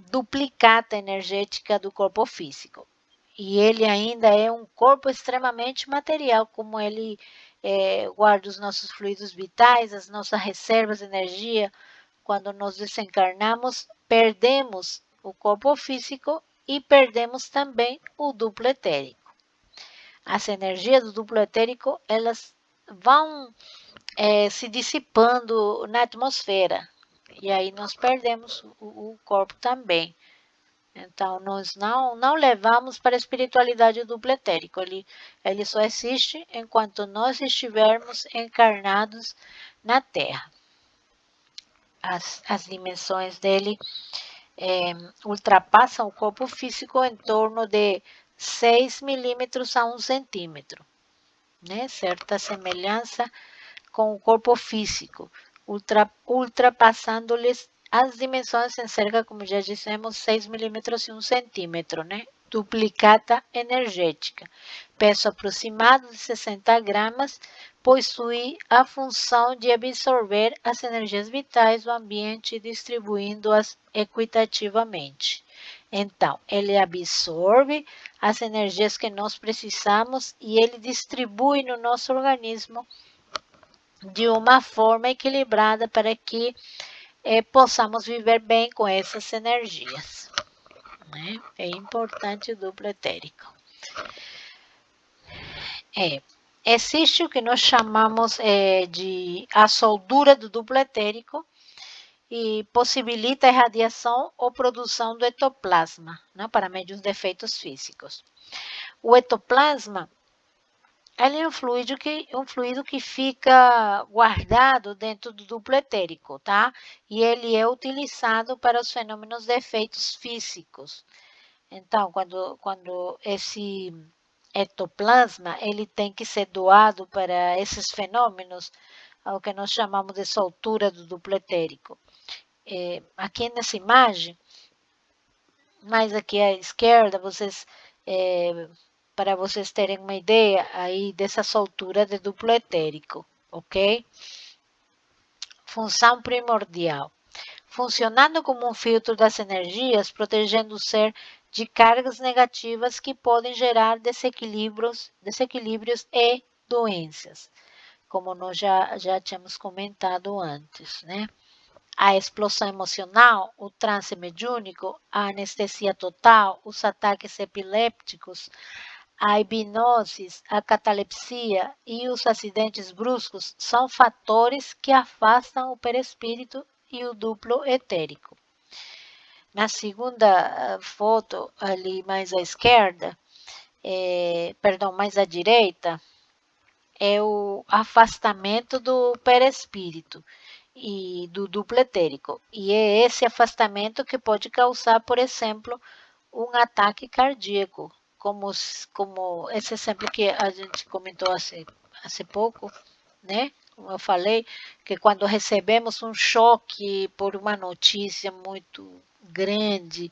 duplicata energética do corpo físico. E ele ainda é um corpo extremamente material, como ele guarda os nossos fluidos vitais, as nossas reservas de energia. Quando nós desencarnamos, perdemos o corpo físico e perdemos também o duplo etérico. As energias do duplo etérico, elas vão se dissipando na atmosfera. E aí nós perdemos o corpo também. Então, nós não levamos para a espiritualidade o duplo etérico. Ele só existe enquanto nós estivermos encarnados na Terra. As dimensões dele ultrapassam o corpo físico em torno de 6 milímetros a 1 centímetro. Né? Certa semelhança com o corpo físico, ultrapassando-lhes as dimensões em cerca, como já dissemos, 6 milímetros e 1 centímetro, né? Duplicata energética. Peso aproximado de 60 gramas, possui a função de absorver as energias vitais do ambiente, distribuindo-as equitativamente. Então, ele absorve as energias que nós precisamos e ele distribui no nosso organismo de uma forma equilibrada para que possamos viver bem com essas energias. Né? É importante o duplo etérico. Existe o que nós chamamos de a soldura do duplo etérico e possibilita a irradiação ou produção do ectoplasma, né, para medir os defeitos físicos. O ectoplasma ele é um fluido que fica guardado dentro do duplo etérico, tá? E ele é utilizado para os fenômenos de efeitos físicos. Então, quando esse ectoplasma, ele tem que ser doado para esses fenômenos, o que nós chamamos de soltura do duplo etérico. Aqui nessa imagem, mais aqui à esquerda, para vocês terem uma ideia aí dessa soltura de duplo etérico, ok? Função primordial. Funcionando como um filtro das energias, protegendo o ser de cargas negativas que podem gerar desequilíbrios e doenças, como nós já tínhamos comentado antes, né? A explosão emocional, o transe mediúnico, a anestesia total, os ataques epilépticos, a hipnose, a catalepsia e os acidentes bruscos são fatores que afastam o perispírito e o duplo etérico. Na segunda foto, ali mais à esquerda, mais à direita, é o afastamento do perispírito e do duplo etérico. E é esse afastamento que pode causar, por exemplo, um ataque cardíaco, como esse exemplo que a gente comentou há pouco, né? Como eu falei, que quando recebemos um choque por uma notícia muito grande,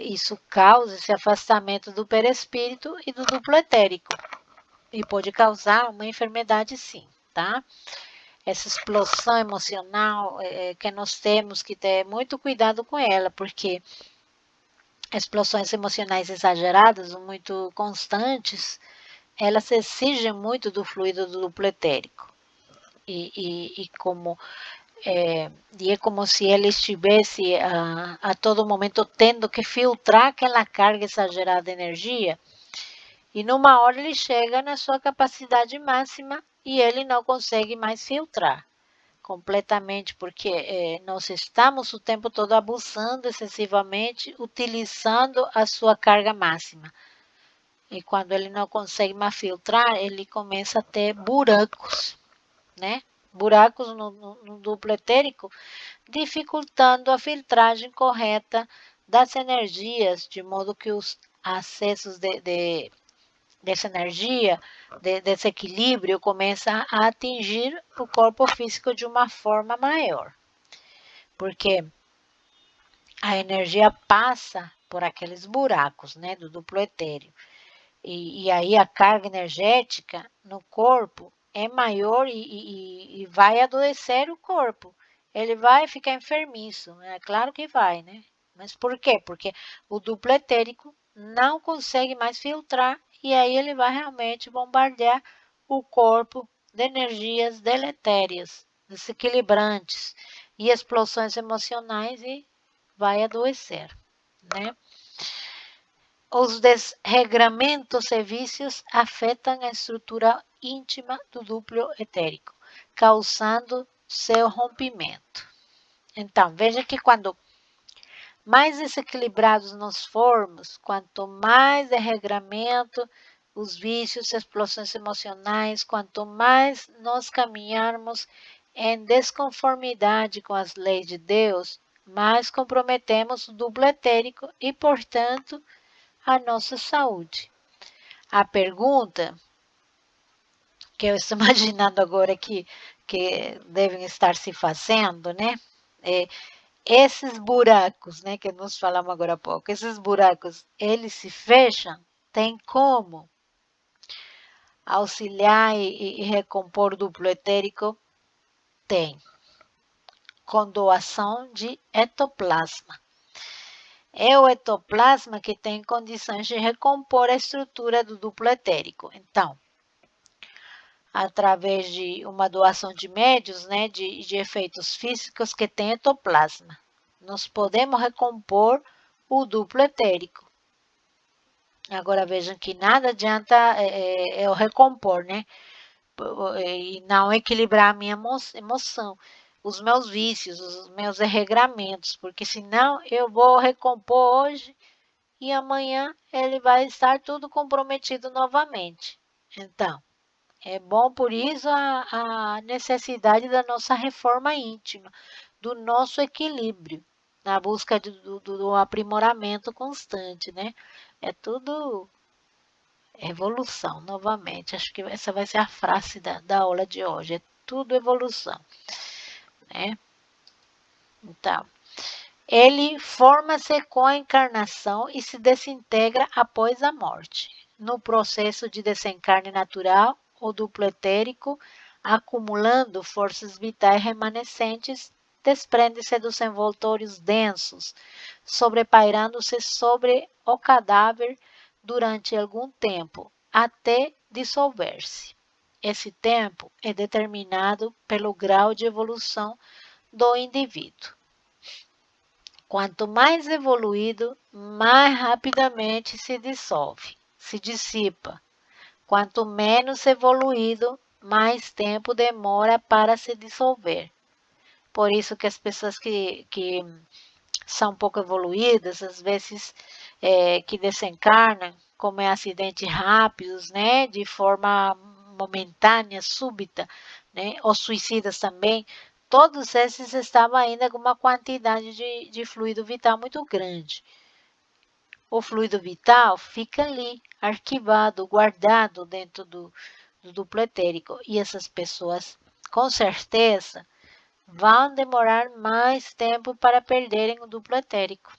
isso causa esse afastamento do perispírito e do duplo etérico. E pode causar uma enfermidade, sim, tá? Essa explosão emocional que nós temos que ter muito cuidado com ela, porque explosões emocionais exageradas ou muito constantes, elas exigem muito do fluido do duplo etérico. E como e é como se ele estivesse a todo momento tendo que filtrar aquela carga exagerada de energia, e numa hora ele chega na sua capacidade máxima e ele não consegue mais filtrar completamente, porque nós estamos o tempo todo abusando excessivamente, utilizando a sua carga máxima. E quando ele não consegue mais filtrar, ele começa a ter buracos, né? Buracos no duplo etérico, dificultando a filtragem correta das energias, de modo que os acessos dessa energia, desse equilíbrio, começa a atingir o corpo físico de uma forma maior. Porque a energia passa por aqueles buracos, né, do duplo etéreo. E aí a carga energética no corpo é maior e vai adoecer o corpo. Ele vai ficar enfermiço, é claro que vai, né? Mas por quê? Porque o duplo etérico não consegue mais filtrar e aí ele vai realmente bombardear o corpo de energias deletérias, desequilibrantes e explosões emocionais e vai adoecer, né? Os desregramentos e vícios afetam a estrutura íntima do duplo etérico, causando seu rompimento. Então, veja que quando mais desequilibrados nós formos, quanto mais desregramento, os vícios, explosões emocionais, quanto mais nós caminharmos em desconformidade com as leis de Deus, mais comprometemos o duplo etérico e, portanto, a nossa saúde. A pergunta que eu estou imaginando agora que devem estar se fazendo, né? É, esses buracos, né, que nós falamos agora há pouco, esses buracos, eles se fecham? Tem como auxiliar e recompor o duplo etérico? Tem. Com doação de ectoplasma. É o ectoplasma que tem condições de recompor a estrutura do duplo etérico. Então, através de uma doação de médios, né, de efeitos físicos que tem ectoplasma, nós podemos recompor o duplo etérico. Agora vejam que nada adianta eu recompor, né? E não equilibrar a minha emoção, os meus vícios, os meus regramentos, porque senão eu vou recompor hoje e amanhã ele vai estar tudo comprometido novamente. Então, é bom por isso a necessidade da nossa reforma íntima, do nosso equilíbrio, na busca do aprimoramento constante, né? É tudo evolução, novamente. Acho que essa vai ser a frase da aula de hoje. É tudo evolução, né? Então, ele forma-se com a encarnação e se desintegra após a morte. No processo de desencarne natural, o duplo etérico, acumulando forças vitais remanescentes, desprende-se dos envoltórios densos, sobrepairando-se sobre o cadáver durante algum tempo, até dissolver-se. Esse tempo é determinado pelo grau de evolução do indivíduo. Quanto mais evoluído, mais rapidamente se dissolve, se dissipa. Quanto menos evoluído, mais tempo demora para se dissolver. Por isso que as pessoas que são pouco evoluídas, às vezes que desencarnam, como é acidentes rápidos, né, de forma momentânea, súbita, né, ou suicidas também, todos esses estavam ainda com uma quantidade de fluido vital muito grande. O fluido vital fica ali, arquivado, guardado dentro do duplo etérico. E essas pessoas, com certeza, vão demorar mais tempo para perderem o duplo etérico.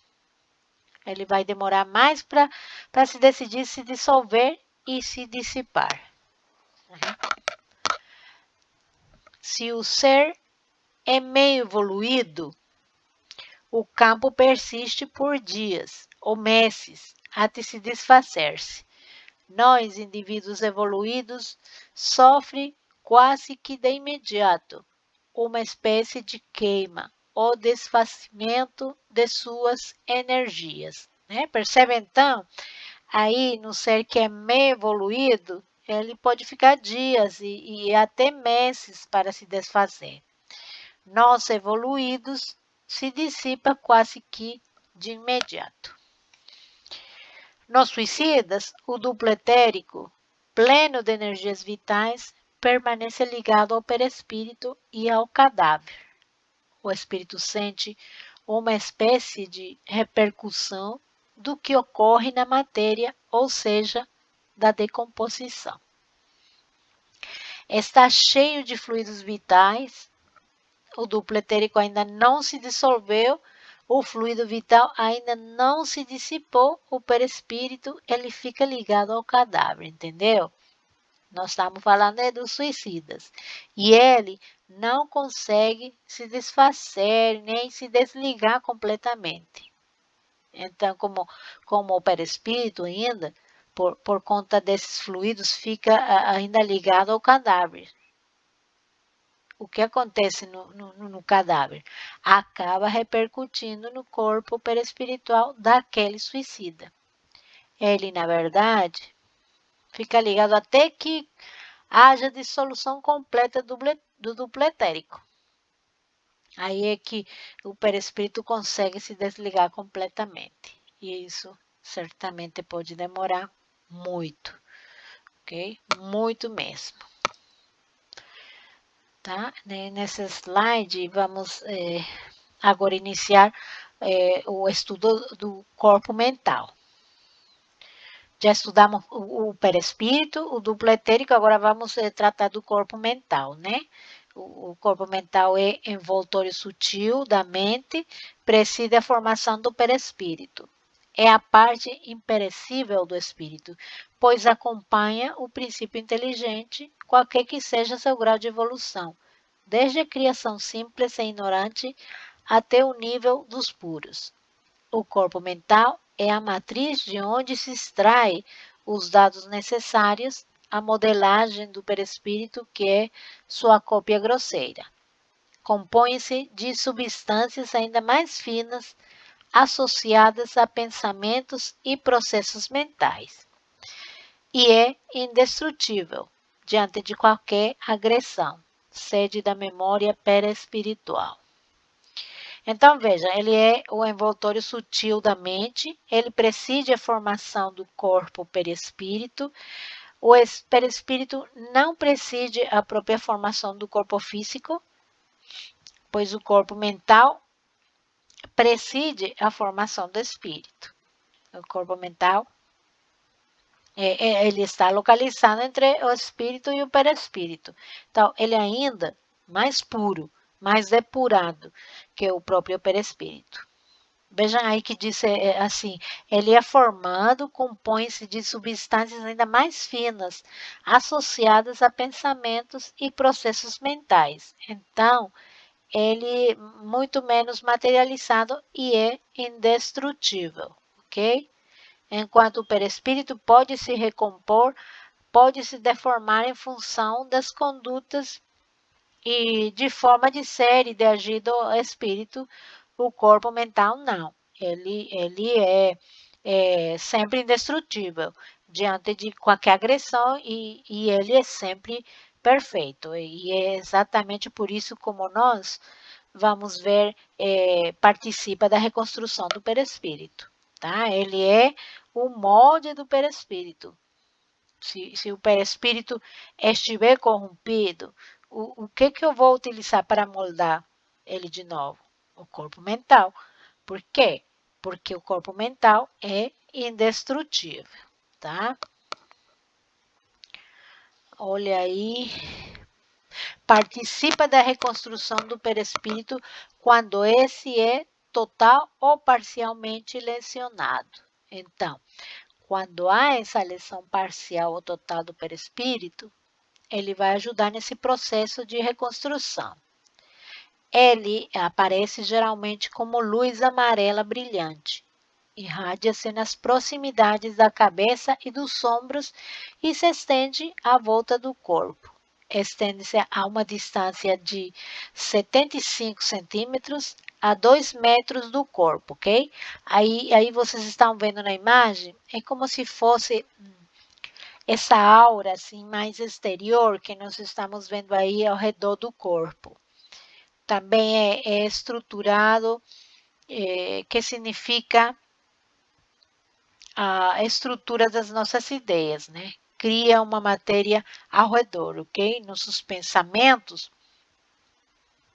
Ele vai demorar mais para se decidir se dissolver e se dissipar. Se o ser é meio evoluído, o campo persiste por dias ou meses até se desfazer-se. Nós, indivíduos evoluídos, sofrem quase que de imediato uma espécie de queima ou desfacimento de suas energias. Né? Percebe então? Aí, no ser que é meio evoluído, ele pode ficar dias e até meses para se desfazer. Nós, evoluídos, se dissipa quase que de imediato. Nos suicidas, o duplo etérico, pleno de energias vitais, permanece ligado ao perispírito e ao cadáver. O espírito sente uma espécie de repercussão do que ocorre na matéria, ou seja, da decomposição. Está cheio de fluidos vitais, o duplo etérico ainda não se dissolveu, o fluido vital ainda não se dissipou, o perispírito ele fica ligado ao cadáver, entendeu? Nós estamos falando dos suicidas. E ele não consegue se desfazer, nem se desligar completamente. Então, como o perispírito ainda, por conta desses fluidos, fica ainda ligado ao cadáver. O que acontece no cadáver? Acaba repercutindo no corpo perispiritual daquele suicida. Ele, na verdade, fica ligado até que haja dissolução completa do duplo etérico. Aí é que o perispírito consegue se desligar completamente. E isso certamente pode demorar muito, ok? Muito mesmo. Tá? Nesse slide, vamos agora iniciar o estudo do corpo mental. Já estudamos o perispírito, o duplo etérico, agora vamos tratar do corpo mental, né? O corpo mental é envoltório sutil da mente, preside a formação do perispírito. É a parte imperecível do espírito, pois acompanha o princípio inteligente, qualquer que seja seu grau de evolução, desde a criação simples e ignorante até o nível dos puros. O corpo mental é a matriz de onde se extrai os dados necessários à modelagem do perispírito, que é sua cópia grosseira. Compõe-se de substâncias ainda mais finas associadas a pensamentos e processos mentais. E é indestrutível diante de qualquer agressão, sede da memória perispiritual. Então, veja, ele é o envoltório sutil da mente, ele preside a formação do corpo perispírito, o perispírito não preside a própria formação do corpo físico, pois o corpo mental preside a formação do espírito. O corpo mental, ele está localizado entre o espírito e o perispírito. Então, ele é ainda mais puro, mais depurado que o próprio perispírito. Vejam aí que diz assim, ele é formado, compõe-se de substâncias ainda mais finas, associadas a pensamentos e processos mentais. Então, ele muito menos materializado e é indestrutível, ok? Enquanto o perispírito pode se recompor, pode se deformar em função das condutas e de forma de ser e de agir do espírito, o corpo mental não. Ele é sempre indestrutível diante de qualquer agressão e ele é sempre perfeito. E é exatamente por isso como nós vamos ver, participa da reconstrução do perispírito. Tá? Ele é o molde do perispírito. Se o perispírito estiver corrompido, o que eu vou utilizar para moldar ele de novo? O corpo mental. Por quê? Porque o corpo mental é indestrutível, tá? Olha aí. Participa da reconstrução do perispírito quando esse é total ou parcialmente lesionado. Então, quando há essa lesão parcial ou total do perispírito, ele vai ajudar nesse processo de reconstrução. Ele aparece geralmente como luz amarela brilhante. Irradia-se nas proximidades da cabeça e dos ombros e se estende à volta do corpo. Estende-se a uma distância de 75 centímetros a 2 metros do corpo, ok? Aí vocês estão vendo na imagem, é como se fosse essa aura assim mais exterior que nós estamos vendo aí ao redor do corpo. Também é estruturado, que significa a estrutura das nossas ideias, né? Cria uma matéria ao redor, ok? Nossos pensamentos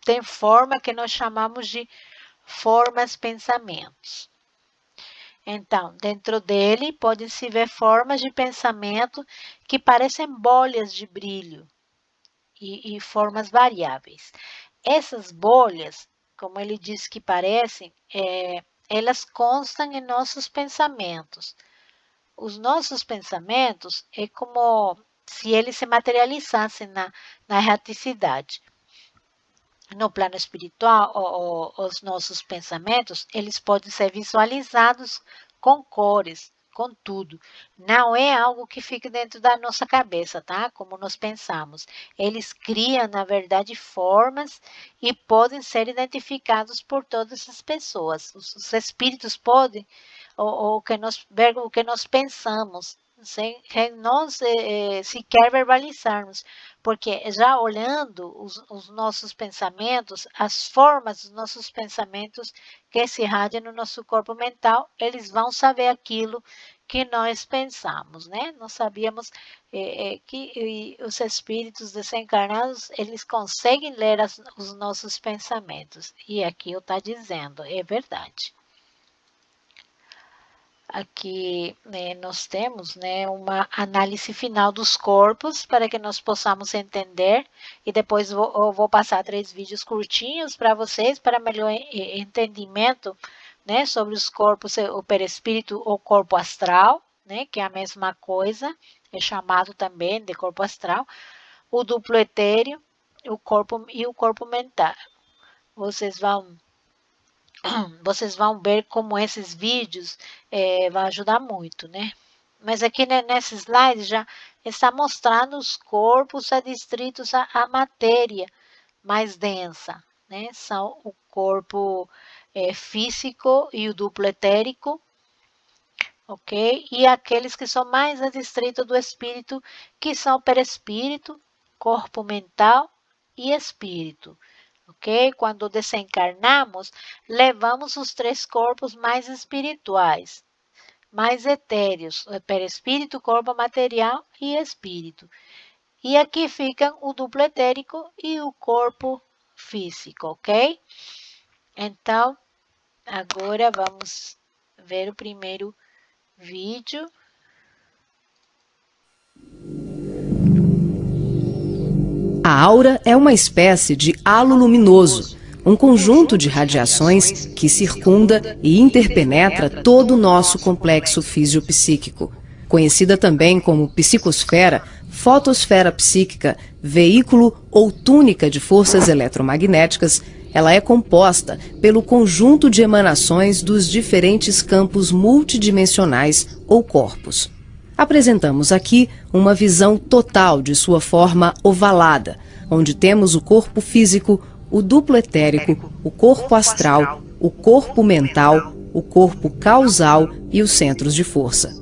têm forma que nós chamamos de formas-pensamentos. Então, dentro dele podem-se ver formas de pensamento que parecem bolhas de brilho e formas variáveis. Essas bolhas, como ele diz que parecem, elas constam em nossos pensamentos. Os nossos pensamentos é como se eles se materializassem na erraticidade. No plano espiritual, os nossos pensamentos, eles podem ser visualizados com cores, com tudo. Não é algo que fica dentro da nossa cabeça, tá? Como nós pensamos. Eles criam, na verdade, formas e podem ser identificados por todas as pessoas. Os espíritos podem, o que nós pensamos, sem nós sequer verbalizarmos, porque já olhando os nossos pensamentos, as formas dos nossos pensamentos que se irradiam no nosso corpo mental, eles vão saber aquilo que nós pensamos, né? Nós sabíamos que os espíritos desencarnados, eles conseguem ler os nossos pensamentos, e aqui eu está dizendo, é verdade. Aqui nós temos uma análise final dos corpos para que nós possamos entender, e depois eu vou passar 3 vídeos curtinhos para vocês para melhor entendimento sobre os corpos, o perispírito ou corpo astral, que é a mesma coisa, é chamado também de corpo astral, o duplo etéreo, o corpo mental. Vocês vão ver como esses vídeos vão ajudar muito, né? Mas aqui nesse slide já está mostrando os corpos adstritos à matéria mais densa, né? São o corpo físico e o duplo etérico, ok? E aqueles que são mais adstritos do espírito, que são o perispírito, corpo mental e espírito. Ok? Quando desencarnamos, levamos os 3 corpos mais espirituais, mais etéreos, o perispírito, corpo material e espírito. E aqui ficam o duplo etérico e o corpo físico, ok? Então, agora vamos ver o primeiro vídeo. A aura é uma espécie de halo luminoso, um conjunto de radiações que circunda e interpenetra todo o nosso complexo fisiopsíquico. Conhecida também como psicosfera, fotosfera psíquica, veículo ou túnica de forças eletromagnéticas, ela é composta pelo conjunto de emanações dos diferentes campos multidimensionais ou corpos. Apresentamos aqui uma visão total de sua forma ovalada, onde temos o corpo físico, o duplo etérico, o corpo astral, o corpo mental, o corpo causal e os centros de força.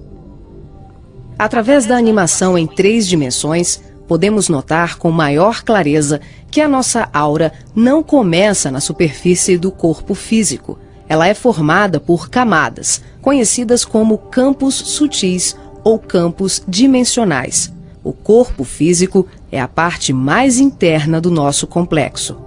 Através da animação em 3 dimensões, podemos notar com maior clareza que a nossa aura não começa na superfície do corpo físico. Ela é formada por camadas, conhecidas como campos sutis ou campos dimensionais. O corpo físico é a parte mais interna do nosso complexo.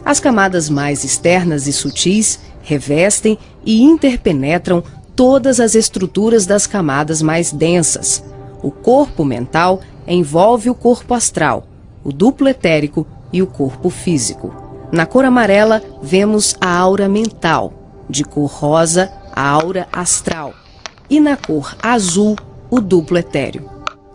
As camadas mais externas e sutis revestem e interpenetram todas as estruturas das camadas mais densas. O corpo mental envolve o corpo astral, o duplo etérico e o corpo físico. Na cor amarela, vemos a aura mental, de cor rosa, a aura astral, e na cor azul, o duplo etéreo.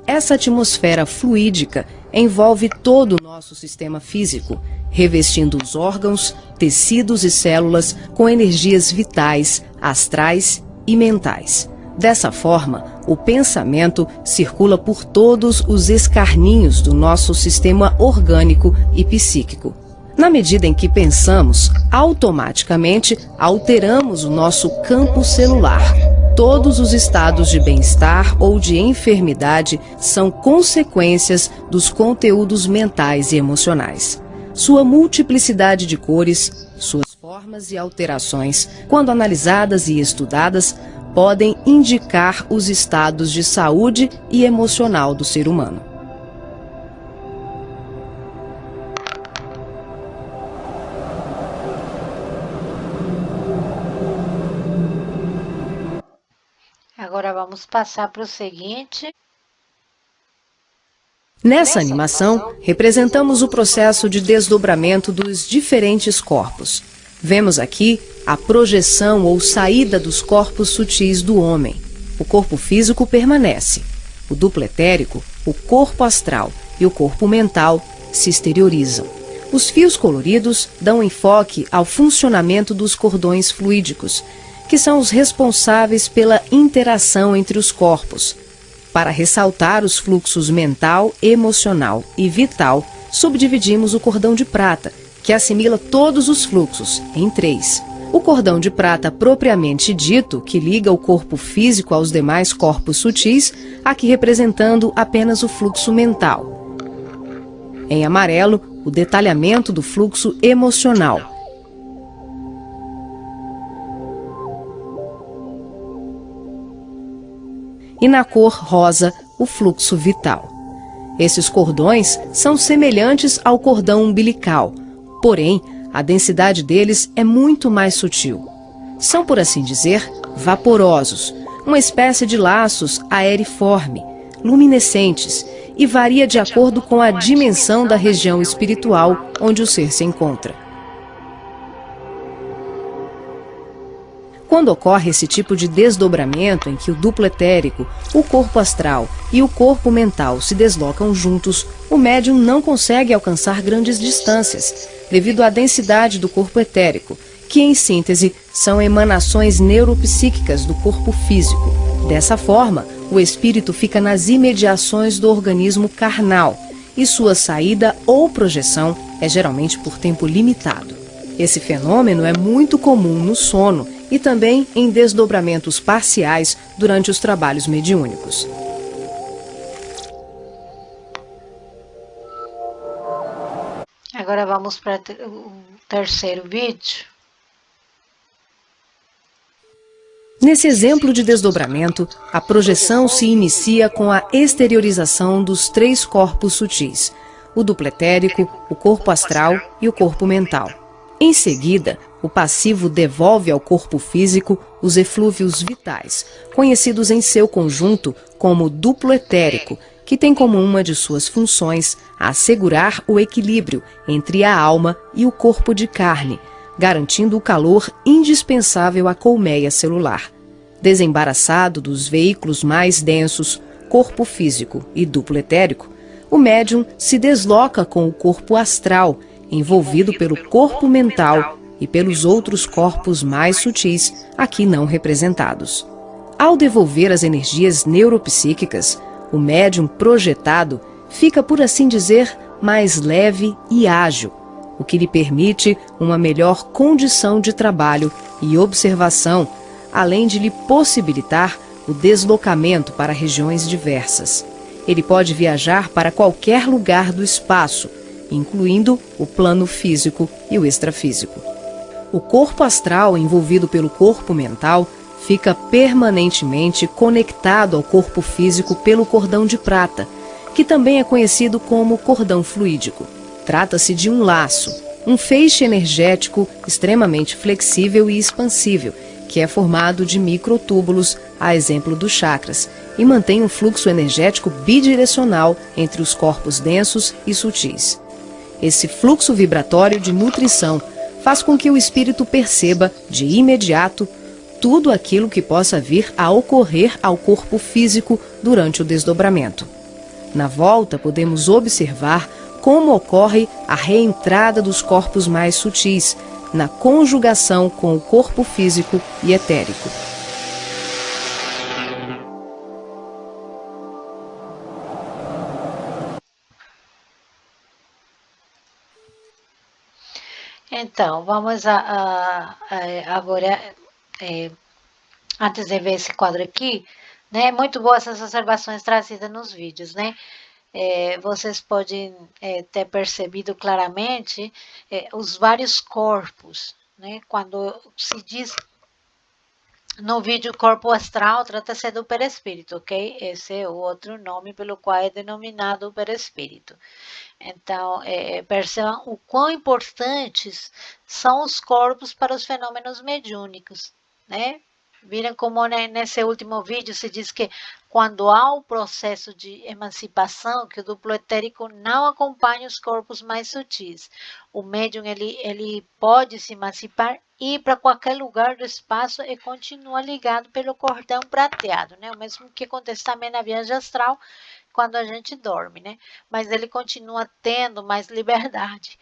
Essa atmosfera fluídica envolve todo o nosso sistema físico, revestindo os órgãos, tecidos e células com energias vitais, astrais e mentais. Dessa forma, o pensamento circula por todos os escarninhos do nosso sistema orgânico e psíquico. Na medida em que pensamos, automaticamente alteramos o nosso campo celular. Todos os estados de bem-estar ou de enfermidade são consequências dos conteúdos mentais e emocionais. Sua multiplicidade de cores, suas formas e alterações, quando analisadas e estudadas, podem indicar os estados de saúde e emocional do ser humano. Agora vamos passar para o seguinte. Nessa animação, representamos o processo de desdobramento dos diferentes corpos. Vemos aqui a projeção ou saída dos corpos sutis do homem. O corpo físico permanece. O duplo etérico, o corpo astral e o corpo mental se exteriorizam. Os fios coloridos dão enfoque ao funcionamento dos cordões fluídicos, que são os responsáveis pela interação entre os corpos. Para ressaltar os fluxos mental, emocional e vital, subdividimos o cordão de prata, que assimila todos os fluxos, em 3. O cordão de prata propriamente dito, que liga o corpo físico aos demais corpos sutis, aqui representando apenas o fluxo mental. Em amarelo, o detalhamento do fluxo emocional. E na cor rosa, o fluxo vital. Esses cordões são semelhantes ao cordão umbilical, porém, a densidade deles é muito mais sutil. São, por assim dizer, vaporosos, uma espécie de laços aeriforme, luminescentes, e varia de acordo com a dimensão da região espiritual onde o ser se encontra. Quando ocorre esse tipo de desdobramento em que o duplo etérico, o corpo astral e o corpo mental se deslocam juntos, o médium não consegue alcançar grandes distâncias, devido à densidade do corpo etérico, que, em síntese, são emanações neuropsíquicas do corpo físico. Dessa forma, o espírito fica nas imediações do organismo carnal, e sua saída ou projeção é geralmente por tempo limitado. Esse fenômeno é muito comum no sono e também em desdobramentos parciais durante os trabalhos mediúnicos. Agora vamos para o terceiro vídeo. Nesse exemplo de desdobramento, a projeção se inicia com a exteriorização dos 3 corpos sutis, o duplo etérico, o corpo astral e o corpo mental. Em seguida, o passivo devolve ao corpo físico os eflúvios vitais, conhecidos em seu conjunto como duplo etérico, que tem como uma de suas funções assegurar o equilíbrio entre a alma e o corpo de carne, garantindo o calor indispensável à colmeia celular. Desembaraçado dos veículos mais densos, corpo físico e duplo etérico, o médium se desloca com o corpo astral, envolvido pelo corpo mental e pelos outros corpos mais sutis, aqui não representados. Ao devolver as energias neuropsíquicas, o médium projetado fica, por assim dizer, mais leve e ágil, o que lhe permite uma melhor condição de trabalho e observação, além de lhe possibilitar o deslocamento para regiões diversas. Ele pode viajar para qualquer lugar do espaço, incluindo o plano físico e o extrafísico. O corpo astral, envolvido pelo corpo mental, fica permanentemente conectado ao corpo físico pelo cordão de prata, que também é conhecido como cordão fluídico. Trata-se de um laço, um feixe energético extremamente flexível e expansível, que é formado de microtúbulos, a exemplo dos chakras, e mantém um fluxo energético bidirecional entre os corpos densos e sutis. Esse fluxo vibratório de nutrição faz com que o espírito perceba, de imediato, tudo aquilo que possa vir a ocorrer ao corpo físico durante o desdobramento. Na volta, podemos observar como ocorre a reentrada dos corpos mais sutis, na conjugação com o corpo físico e etérico. Então, vamos agora, antes de ver esse quadro aqui, né? Muito boas essas observações trazidas nos vídeos, né? Vocês podem ter percebido claramente os vários corpos, né? Quando se diz no vídeo corpo astral, trata-se do perispírito, ok? Esse é o outro nome pelo qual é denominado o perispírito. Então, percebam o quão importantes são os corpos para os fenômenos mediúnicos, né? Viram como nesse último vídeo se diz que quando há o processo de emancipação, que o duplo etérico não acompanha os corpos mais sutis. O médium, ele pode se emancipar e ir para qualquer lugar do espaço e continua ligado pelo cordão prateado, né? O mesmo que acontece também na viagem astral, quando a gente dorme, né? Mas ele continua tendo mais liberdade.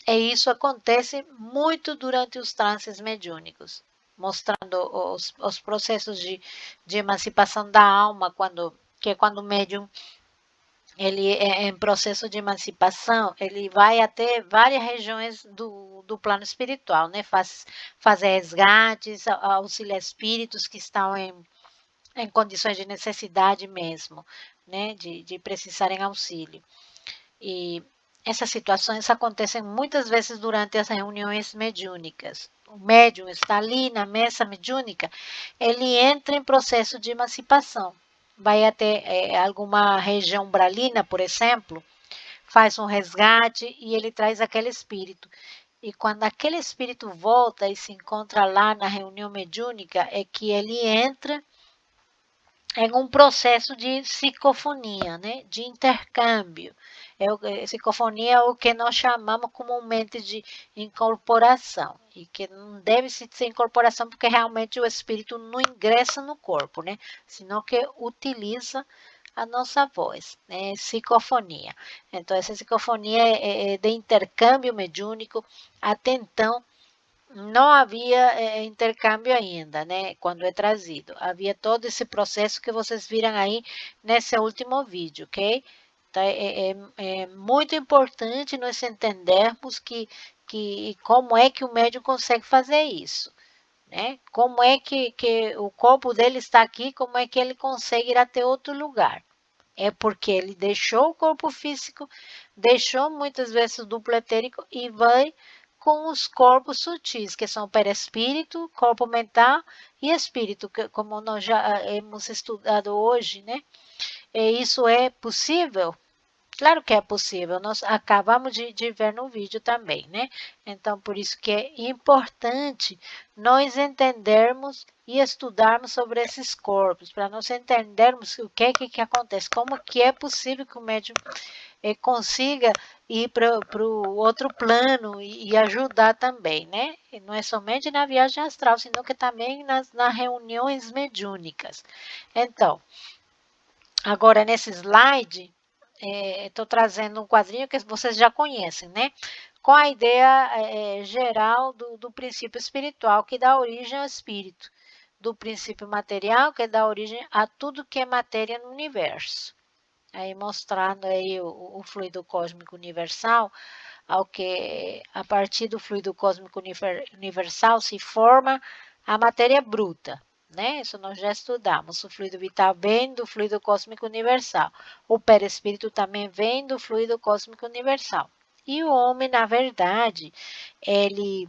E isso acontece muito durante os transes mediúnicos, mostrando os processos de emancipação da alma, que é quando o médium ele é em processo de emancipação, ele vai até várias regiões do plano espiritual, né? Faz resgates, auxilia espíritos que estão em condições de necessidade mesmo, né? De precisarem auxílio. E essas situações acontecem muitas vezes durante as reuniões mediúnicas. O médium está ali na mesa mediúnica, ele entra em processo de emancipação. Vai até alguma região umbralina, por exemplo, faz um resgate e ele traz aquele espírito. E quando aquele espírito volta e se encontra lá na reunião mediúnica, é que ele entra em um processo de psicofonia, né? De intercâmbio. Psicofonia é o que nós chamamos comumente de incorporação, e que não deve ser incorporação porque realmente o espírito não ingressa no corpo, né? Senão que utiliza a nossa voz, né? Psicofonia. Então, essa psicofonia é de intercâmbio mediúnico. Até então, não havia intercâmbio ainda, né? Quando é trazido. Havia todo esse processo que vocês viram aí nesse último vídeo, ok? Então, é muito importante nós entendermos que como é que o médium consegue fazer isso, né? Como é que o corpo dele está aqui, como é que ele consegue ir até outro lugar. É porque ele deixou o corpo físico, deixou muitas vezes o duplo etérico e vai com os corpos sutis, que são o perispírito, corpo mental e espírito, que, como nós já hemos estudado hoje, né? E isso é possível? Claro que é possível, nós acabamos de ver no vídeo também, né? Então, por isso que é importante nós entendermos e estudarmos sobre esses corpos, para nós entendermos o que acontece, como que é possível que o médium consiga ir para o outro plano e ajudar também, né? E não é somente na viagem astral, sino que também nas reuniões mediúnicas. Então, agora nesse slide, estou trazendo um quadrinho que vocês já conhecem, né? Com a ideia geral do princípio espiritual que dá origem ao espírito, do princípio material que dá origem a tudo que é matéria no universo. Aí mostrando aí o fluido cósmico universal, ao que a partir do fluido cósmico universal se forma a matéria bruta, né? Isso nós já estudamos. O fluido vital vem do fluido cósmico universal. O perispírito também vem do fluido cósmico universal. E o homem, na verdade, ele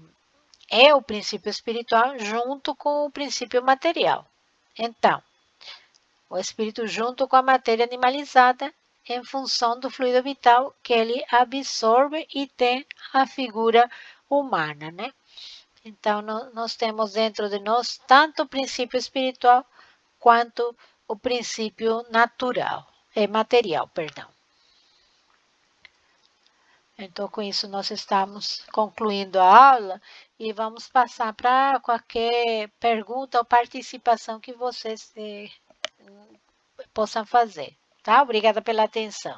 é o princípio espiritual junto com o princípio material. Então, o espírito junto com a matéria animalizada em função do fluido vital que ele absorve e tem a figura humana, né? Então, nós temos dentro de nós tanto o princípio espiritual quanto o princípio natural, material, perdão. Então, com isso, nós estamos concluindo a aula e vamos passar para qualquer pergunta ou participação que vocês possam fazer. tá? Obrigada pela atenção.